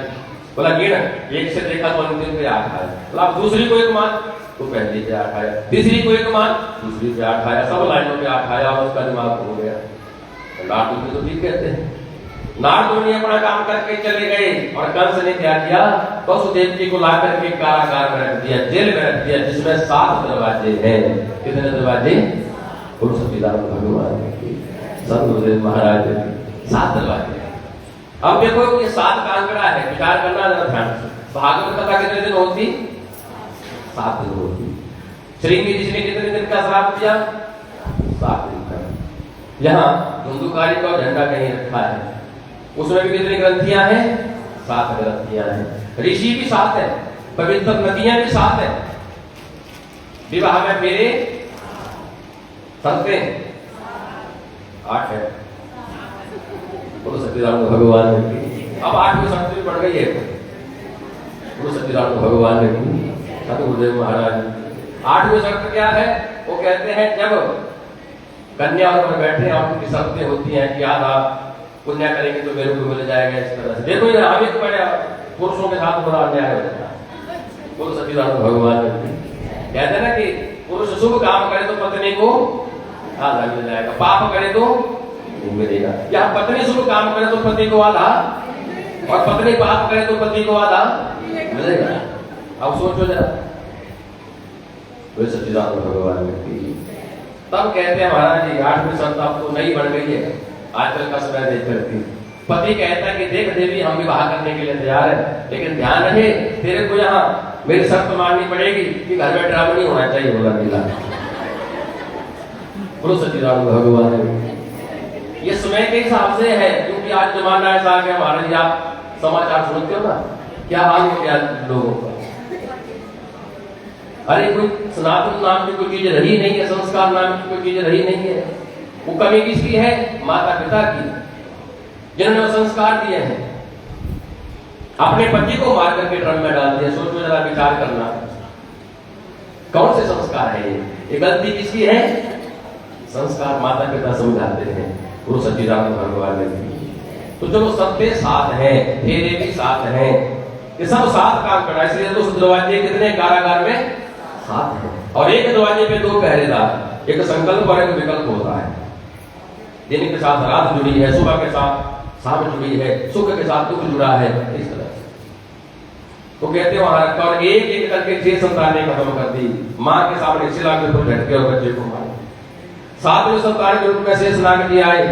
बोला गिन, 1 से देखा तो अंतिम पे 8 आया। बोला दूसरी को 1 मान, तो पहली पे 8 आया, तीसरी को 1 मान, दूसरी पे 8 आया, सब लाइनों पे 8 आया और उसका दिमाग हो गया। नारद मुनि तो ठीक कहते हैं। नारद मुनि अपना काम करके चले गए और कंस ने क्या किया? वसुदेव जी को ला करके कारागार में रख दिया, जेल में रख दिया, जिसमें 7 दरवाजे हैं। कितने दरवाजे? सच्चिदानंद भगवान सदगुरुदेव महाराज 7 दरवाजे। अब देखो ये 7 का अंकड़ा है, विचार करना जरा ध्यान से। भागवत कथा कितने दिन होती? 7 दिन होती। श्रींगी जिसने कितने दिन का श्राप दिया? 7 दिन का। यहाँ धुंधुकारी का झंडा कहीं रखा है, उसमें भी कितनी ग्रंथियां हैं? 7 ग्रंथियां हैं। ऋषि भी 7 है, पवित्र नदियां भी 7 है, विवाह में फेरे 7 8 है। बोलो सच्चिदानंद भगवान ने। अब 8वीं शक्ति बढ़ गई है। बोलो सच्चिदानंद भगवान ने, सदगुरुदेव महाराज। 8वीं शक्ति क्या है? वो कहते हैं जब कन्या पर बैठे और उनकी शक्ति होती है कि याद आप पुण्य करेंगे तो मेरे को मिल जाएगा, इस तरह से। देखो ये हमें तो बड़े पुरुषों के साथ बड़ा अन्याय होता है। बोलो सच्चिदानंद भगवान ने। कहते हैं ना कि पुरुष शुभ काम करे तो पत्नी को आधा मिल जाएगा, पाप करे तो नहीं मिलेगा। या पत्नी शुभ काम करे तो पति को आधा, और पत्नी पाप करे तो पति को आधा मिलेगा। अब सोचो जरा, वे सच्चिदानंद भगवान की तब कहते हैं महाराज जी 8वीं संत अब तो नई बढ़ गई है आजकल का समय देख करके। पति कहता है कि देख देवी हम विवाह करने के लिए तैयार है, लेकिन ध्यान रहे तेरे को यहाँ मेरी शर्त माननी पड़ेगी कि घर में ड्रामा नहीं होना चाहिए, बोला नीला। बोलो सच्चिदानंद भगवान। ये समय के हिसाब से है, क्योंकि आज जमाना ऐसा आ गया महाराज जी, आप समाचार सुनते हो ना, क्या हाल हो गया लोगों का। अरे कोई सनातन नाम की कोई चीज रही नहीं है, संस्कार नाम की कोई चीज रही नहीं है। वो कमी किसकी है? माता पिता की, जिन्होंने संस्कार दिए हैं। अपने पति को मार करके ड्रम में डाल दिया। सोचो जरा, विचार करना, कौन से संस्कार है ये गलती किसकी है? संस्कार माता पिता समझाते हैं, गुरु सच्चिदानंद भगवान ने। तो चलो सबके साथ हैं, फेरे भी साथ हैं, ये सब साथ काम करना। इसलिए तो दरवाजे कितने कारागार में साथ हैं, और एक दरवाजे पे 2 पहरेदार, एक संकल्प और एक विकल्प होता है। दिन के साथ रात जुड़ी है, सुबह के साथ शाम जुड़ी है, सुख के साथ दुख जुड़ा है, इस तरह से। तो कहते हो महाराज, और एक एक करके 6 संतानें खत्म कर दी। माँ के सामने शिला के ऊपर झटके और बच्चे को मारे। 7वें संतान के रूप में शेषनाग जी आए।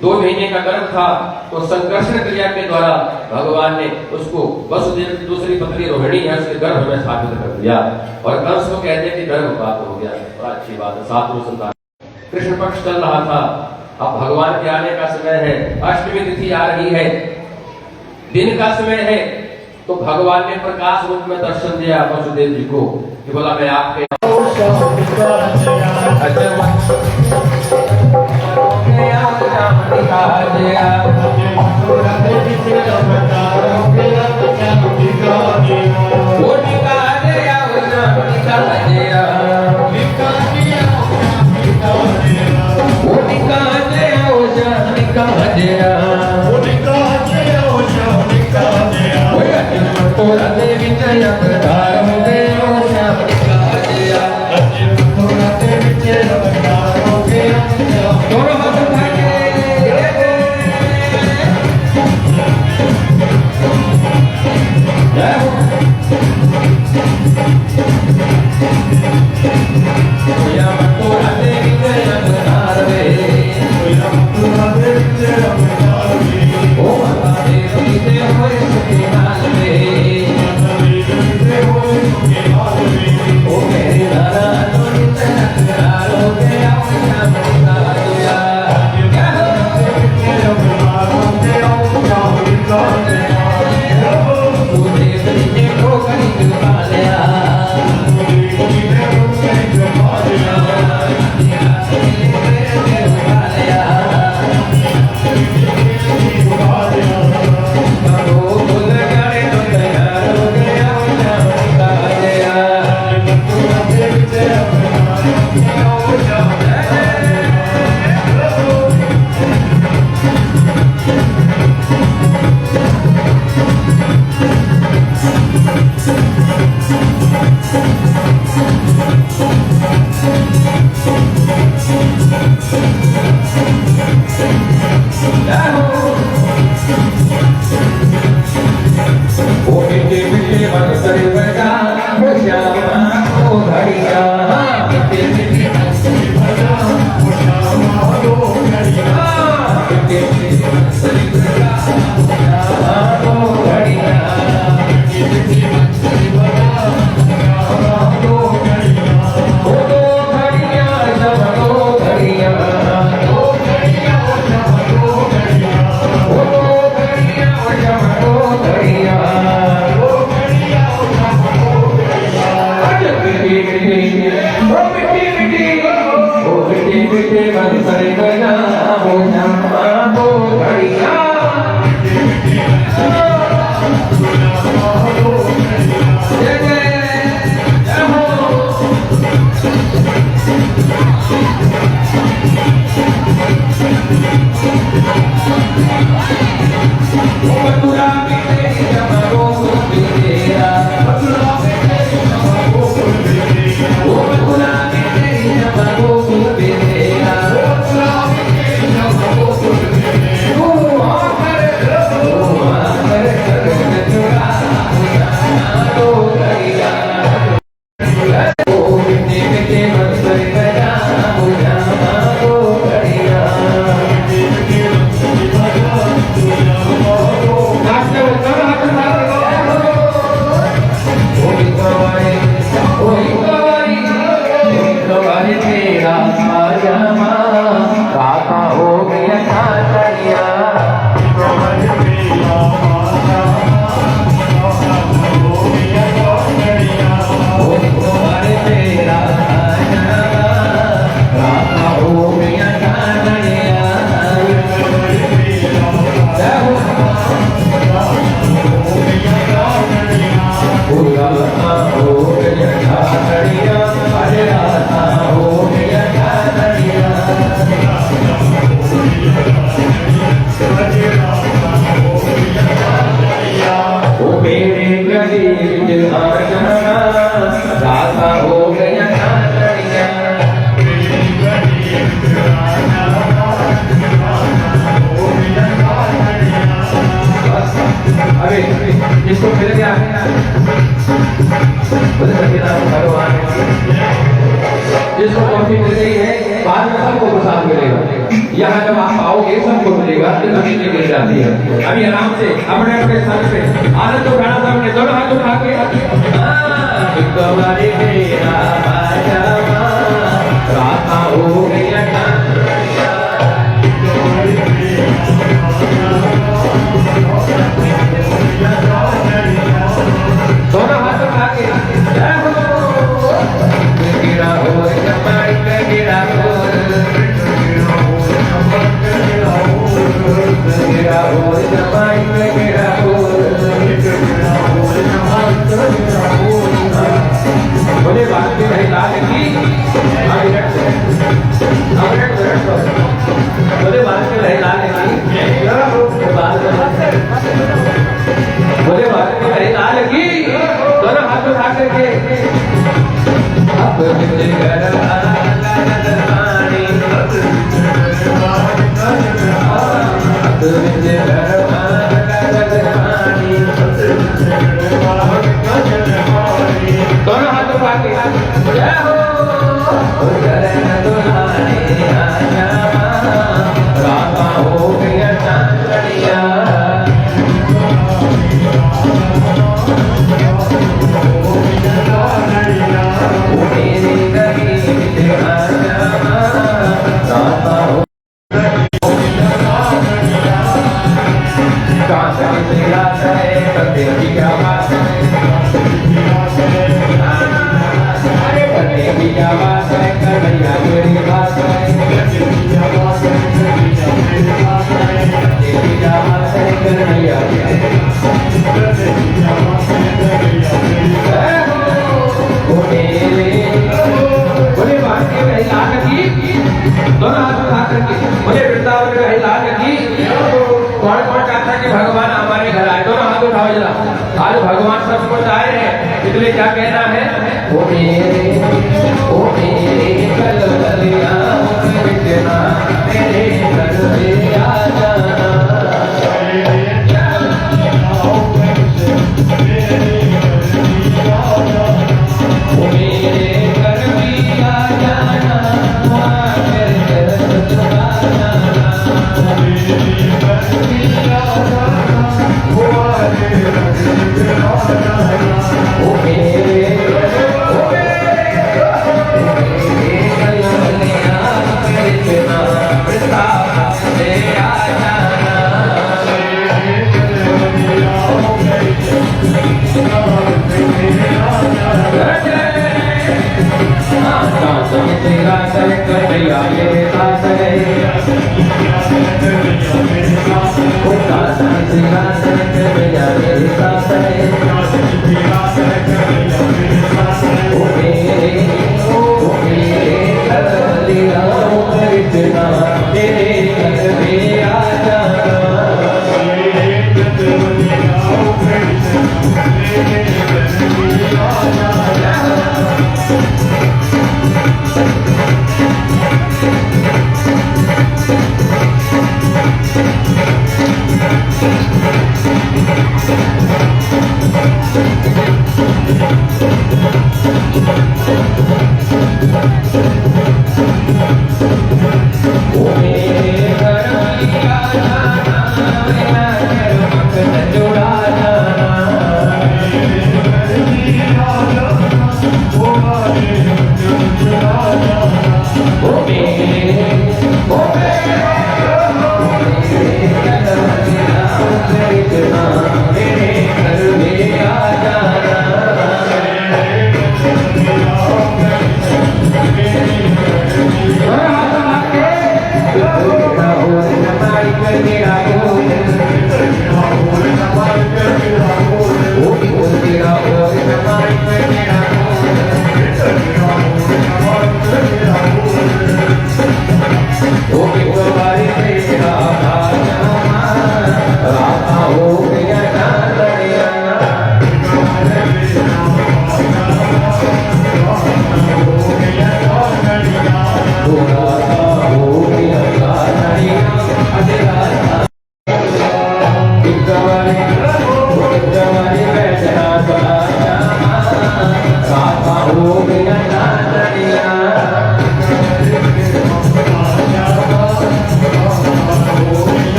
2 महीने का गर्भ था, तो संकर्षण क्रिया के द्वारा भगवान ने उसको वसुदेव की दूसरी पत्नी रोहिणी है, उसके गर्भ में स्थापित कर दिया, और कंस को कहते हैं कि गर्भपात हो गया। बड़ा अच्छी बात है। 7वें संतान, कृष्ण पक्ष चल रहा था, अब भगवान के आने का समय है, अष्टमी तिथि आ रही है, दिन का समय है। तो भगवान ने प्रकाश रूप में दर्शन दिया वसुदेव जी को, कि बोला मैं आपके Hey, इसको मिल गया है बोले सत्यनारायण भगवान जिसको कॉफी मिल गई है बाद में सबको प्रसाद मिलेगा। यहाँ जब आप आओगे सबको मिलेगा तो नीचे गिर जाती है। अभी आराम से अपने अपने स्थान पे आनंद उठाना था, अपने दोनों हाथ उठा के राधा हो गया दोनों हाथ उठा के गिरा हो गिरा हो गिरा हो गिरा हो बोले बात की रही लाल की बोले बात की रही लाल की बोले बात की रही लाल की दोनों हाथ उठा करके अब दोनों हाथ उठा के जय हो राधा हो गया चांदनिया मेरे गरीब राधा हो दोनों हाथ उठा करके बोले वृंदावन में रही लाल की कौन कौन चाहता है कि भगवान हमारे घर आए? दोनों हाथ उठाओ जरा। आज भगवान सब कुछ आए हैं, इसलिए क्या कहना है? ओ मेरे कलवलिया कृष्णा मेरे घर में आ जाना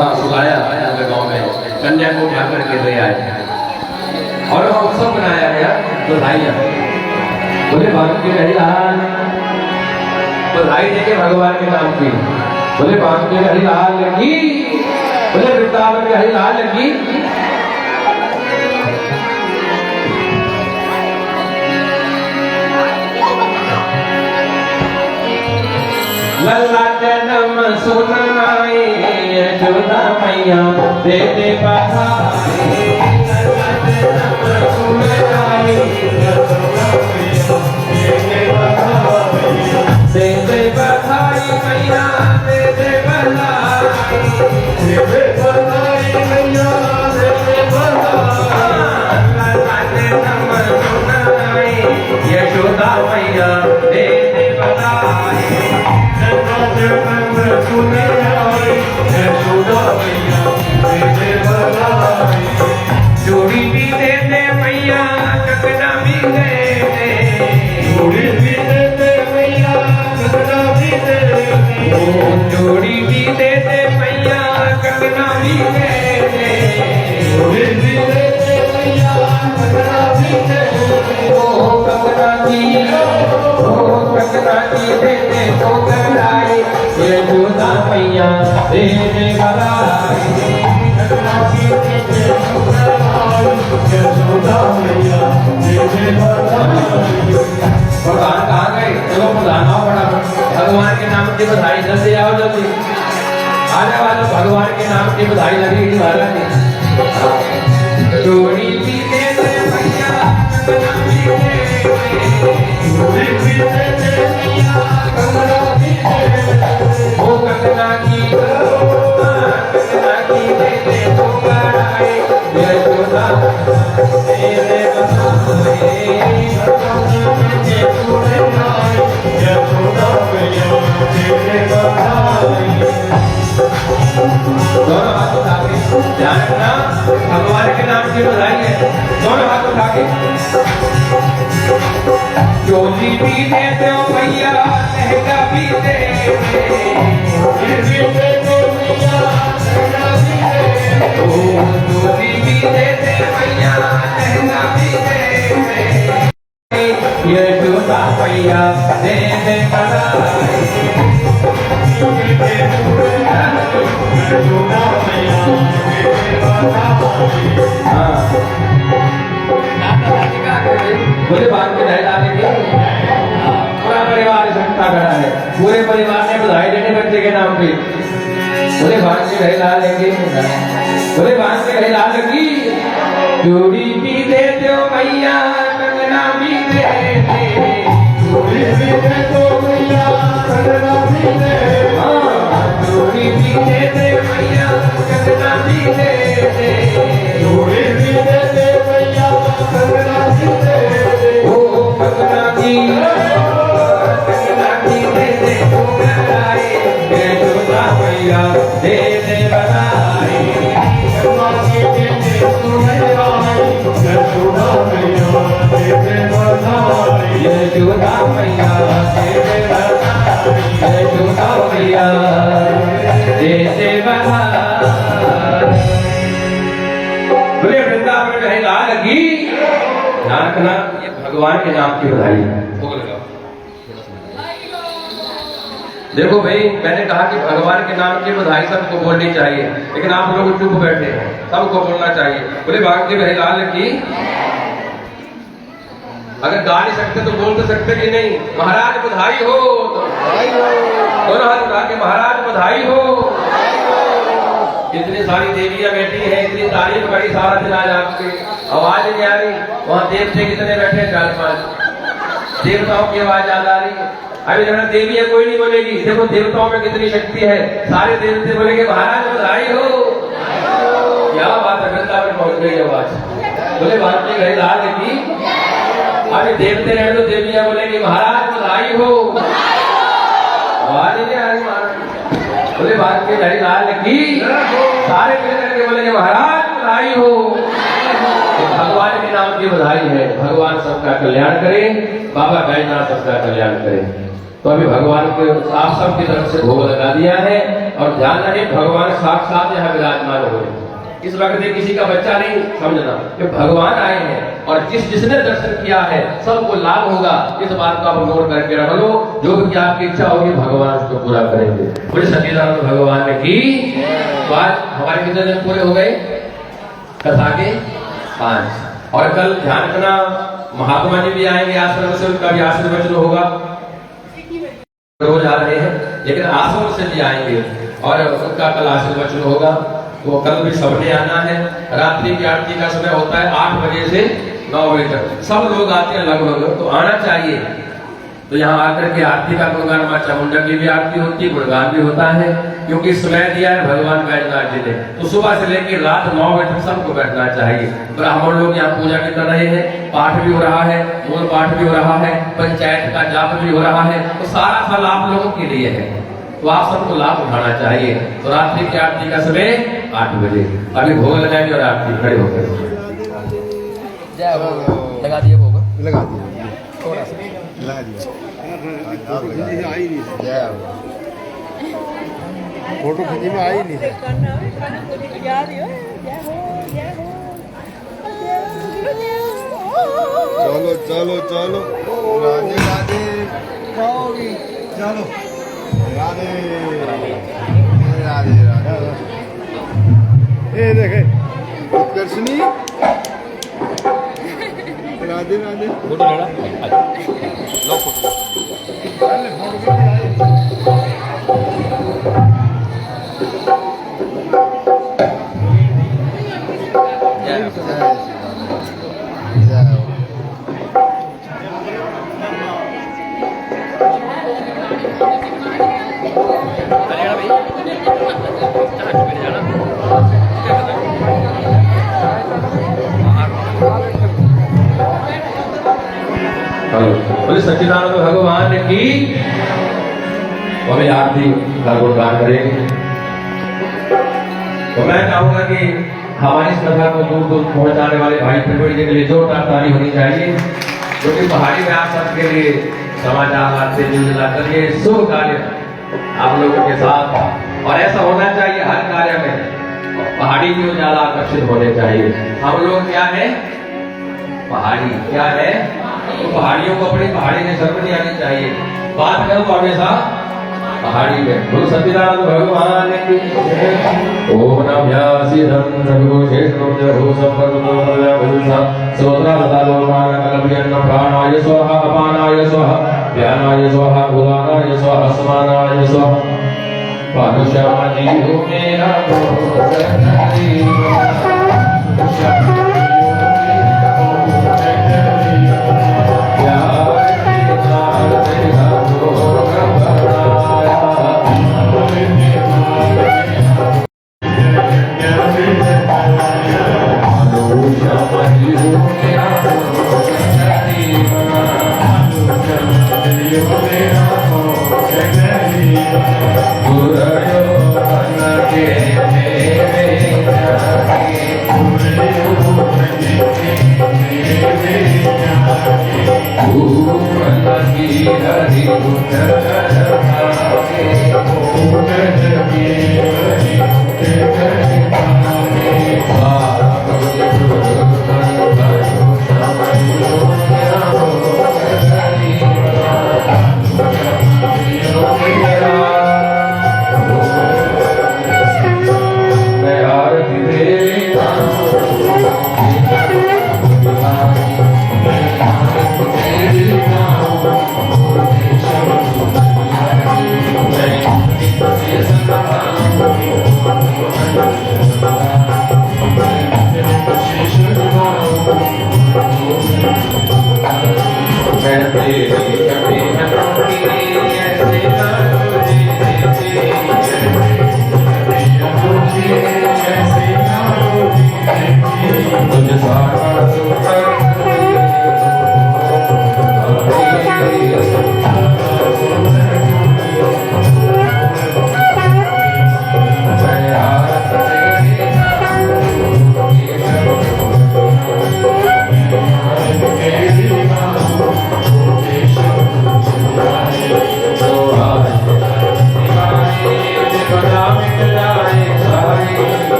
वहाँ सुलाया अपने गाँव में, कन्या को उठा करके ले आए और वहाँ उत्सव मनाया गया। बधाइयाँ बोले बांके हरि लाल, बधाई देके भगवान के नाम की, बोले बांके हरि लाल की, बोले वृंदावन के हरि लाल की। लल्ला जन्म सुनाए यशोदा मैया दे दे बधाई, दे दे बधाई मैया दे दे बधाई, दे दे बधाई मैया दे दे बधाई। जन्म सुनाए यशोदा मैया दे दे बधाई, जन्म सुनाए यशोदा मैया दे दे बधाई। जोड़ी भी दे दे मैया कंगना भी दे दे, जोड़ी भी दे दे मैया कंगना भी दे दे, जोड़ी भी दे दे मैया कंगना भी दे दे, जोड़ी भी दे दे मैया कंगना भी दे दे। ओ कंगना की दे दे तो गलाई, ये जोदा मैया दे दे बधाई, कंगना की दे दे तो गलाई, ये जोदा मैया दे दे बधाई। भगवान कहाँ गए? चलो बुलाना पड़ा, भगवान के नाम की बधाई, जल्दी आओ जल्दी, आने वालों भगवान के नाम की बधाई लगेगी महाराज जी। जोड़ी भी दे दे मैया कंगना भी दे दे, जोड़ी भी दे दे मैया कंगना भी दे दे। ओ कंगना की दे दे तो बधाई, यशोदा दे दे बधाई, दोनों हाथ उठा के ध्यान रखना, भगवान के नाम की बधाई है। दोनों हाथ उठा के चोली भी दे दो भैया, लहंगा भी दे दे, चोली भी दे दो भैया, लहंगा भी दे दे, चोली भी दे दे भैया, लहंगा भी दे दे, ये जोदा भैया दे दे बधाई, चोली दे दो भैया, जोदा भैया दे दे बधाई। बोले बात के नहीं डाले के पूरा परिवार इकट्ठा खड़ा है, पूरे परिवार ने बधाई देने बच्चे के नाम पे। बोले बात के नहीं डालेंगे, बोले बात के नहीं डालेगी। जोड़ी भी दे दो मैया कंगना भी दे दे, जोड़ी भी दे दो मैया कंगना भी दे दे, जोड़ी भी दे दे मैया कंगना भी दे दे, जोड़ी भी दे दे मैया कंगना भी दे दे। ओ कंगना की दे दे तो बधाई, ये जोदा मैया दे दे बधाई, कंगना की दे दे तो बधाई, ये जोदा मैया दे दे बधाई, ये जोदा मैया दे दे बधाई, ये जोदा मैया दे दे बधाई। बोले वृंदावन में लाल की नाकना, ये भगवान के नाम की बधाई। देखो भाई, मैंने कहा कि भगवान के नाम की बधाई सबको बोलनी चाहिए, लेकिन आप लोग चुप बैठे, सबको बोलना चाहिए। बोले बांके बिहारी लाल की, अगर गा नहीं सकते तो बोल तो सकते कि नहीं, महाराज बधाई हो, दोनों हाथ उठा के महाराज बधाई हो। इतनी सारी देवियां बैठी हैं, इतनी तारीफ करी सारा दिन, आज आपकी आवाज नहीं आ रही। वहाँ देवते कितने बैठे, 4-5 देवताओं की आवाज याद आ रही है। अभी जरा देवियां कोई नहीं बोलेगी, देखो देवताओं में कितनी शक्ति है, सारे देवते बोलेंगे महाराज बधाई हो। क्या बात है, वृंदावन पहुंच गई आवाज। बोले बांके बिहारी लाल की, अभी देवते रहे तो देवियां बोलेंगे महाराज बधाई हो, आवाज नहीं आ रही महाराज। बोले बांके बिहारी लाल की, सारे मिलकर के बोलेंगे महाराज बधाई हो। भगवान के नाम की बधाई है, भगवान सबका कल्याण करे, बाबा बैजनाथ सबका कल्याण करे। तो अभी भगवान के आप सबकी तरफ से भोग लगा दिया है और ध्यान रहे भगवान साक्षात यहाँ विराजमान हो रहे। इस वक्त ये किसी का बच्चा नहीं समझना कि भगवान आए हैं और जिसने दर्शन किया है सबको लाभ होगा। इस बात को आप नोट करके रख लो, जो भी आपकी इच्छा होगी भगवान उसको पूरा करेंगे। बोले सच्चिदानंद भगवान ने की। तो आज हमारे कितने दिन पूरे हो गए कथा के 5। और कल ध्यान करना महात्मा जी भी आएंगे आश्रम से, उनका भी आशीर्वचन होगा। रोज आ रहे हैं लेकिन आश्रम से भी आएंगे और उनका कल आशीर्वचन होगा। तो कल भी सबने आना है। रात्रि की आरती का समय होता है 8 बजे से 9 बजे तक। सब लोग आते हैं लगभग, तो आना चाहिए। तो यहाँ आकर के आरती का गुणगान, मां चामुंडा की भी आरती होती है, गुणगान भी होता है, क्योंकि समय दिया है भगवान बैजनाथ जी ने। तो सुबह से लेकर रात 9 बजे तक सबको बैठना चाहिए। ब्राह्मण लोग यहाँ पूजा भी कर रहे हैं, पाठ भी हो रहा है, मूल पाठ भी हो रहा है, पंचायत का जाप भी हो रहा है। तो सारा फल आप लोगों के लिए है, तो आप सबको लाभ उठाना चाहिए। तो रात्रि की आरती का समय 8 बजे। अभी भोग लगाएंगे और आरती खड़े होकर लगा दिए भोग, लगा दिया, थोड़ा सा लगा दिया। फोटो खींची में आई नहीं है। चलो चलो चलो, राधे राधे खाओगी, चलो राधे राधे राधे। ये देखे उत्कर्षणी, राधे राधे। फोटो लेना, लो फोटो। बोले सच्चिदानंद भगवान की। अभी आरती का गुणगान करेंगे। तो मैं चाहूंगा कि हमारी इस कथा को दूर दूर पहुंचाने वाले भाई प्रवीण जी के लिए जोरदार ताली होनी चाहिए, क्योंकि पहाड़ी में आप सबके लिए समाचार लाते मिलकर ये शुभ कार्य आप लोगों के साथ, और ऐसा होना चाहिए हर कार्य में। पहाड़ी क्यों ज्यादा आकर्षित होने चाहिए। हम लोग क्या है, पहाड़ी क्या है, तो पहाड़ियों को अपनी पहाड़ी में शर्म नहीं आनी चाहिए। बात करो तो हमेशा पहाड़ी में। बोलो सच्चिदानंद भगवान की। ओम नमः धन रघु शेषम जभू संपर्को मलया भूषा सोत्रा लतालो मान कलभ्यन्न प्राणाय स्वाहा अपानाय स्वाहा व्यानाय स्वाहा उदानाय स्वाहा समानाय स्वाहा। पानुष्यामा जीवो मेरा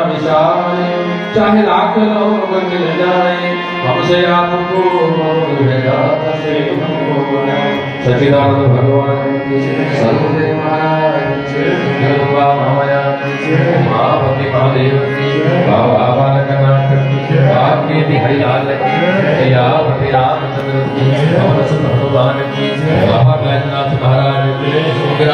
विशाल, चाहे लाख लोग मिल जाए हमसे आपको विधाता से सच्चिदानंद भगवान सदगुरुदेव महाराज जगदम्बा महामाया महापति महादेव की बाबा बालकनाथ की आपके बिहारी लाल की या पति रामचंद्र की भगवान की बाबा बैजनाथ महाराज की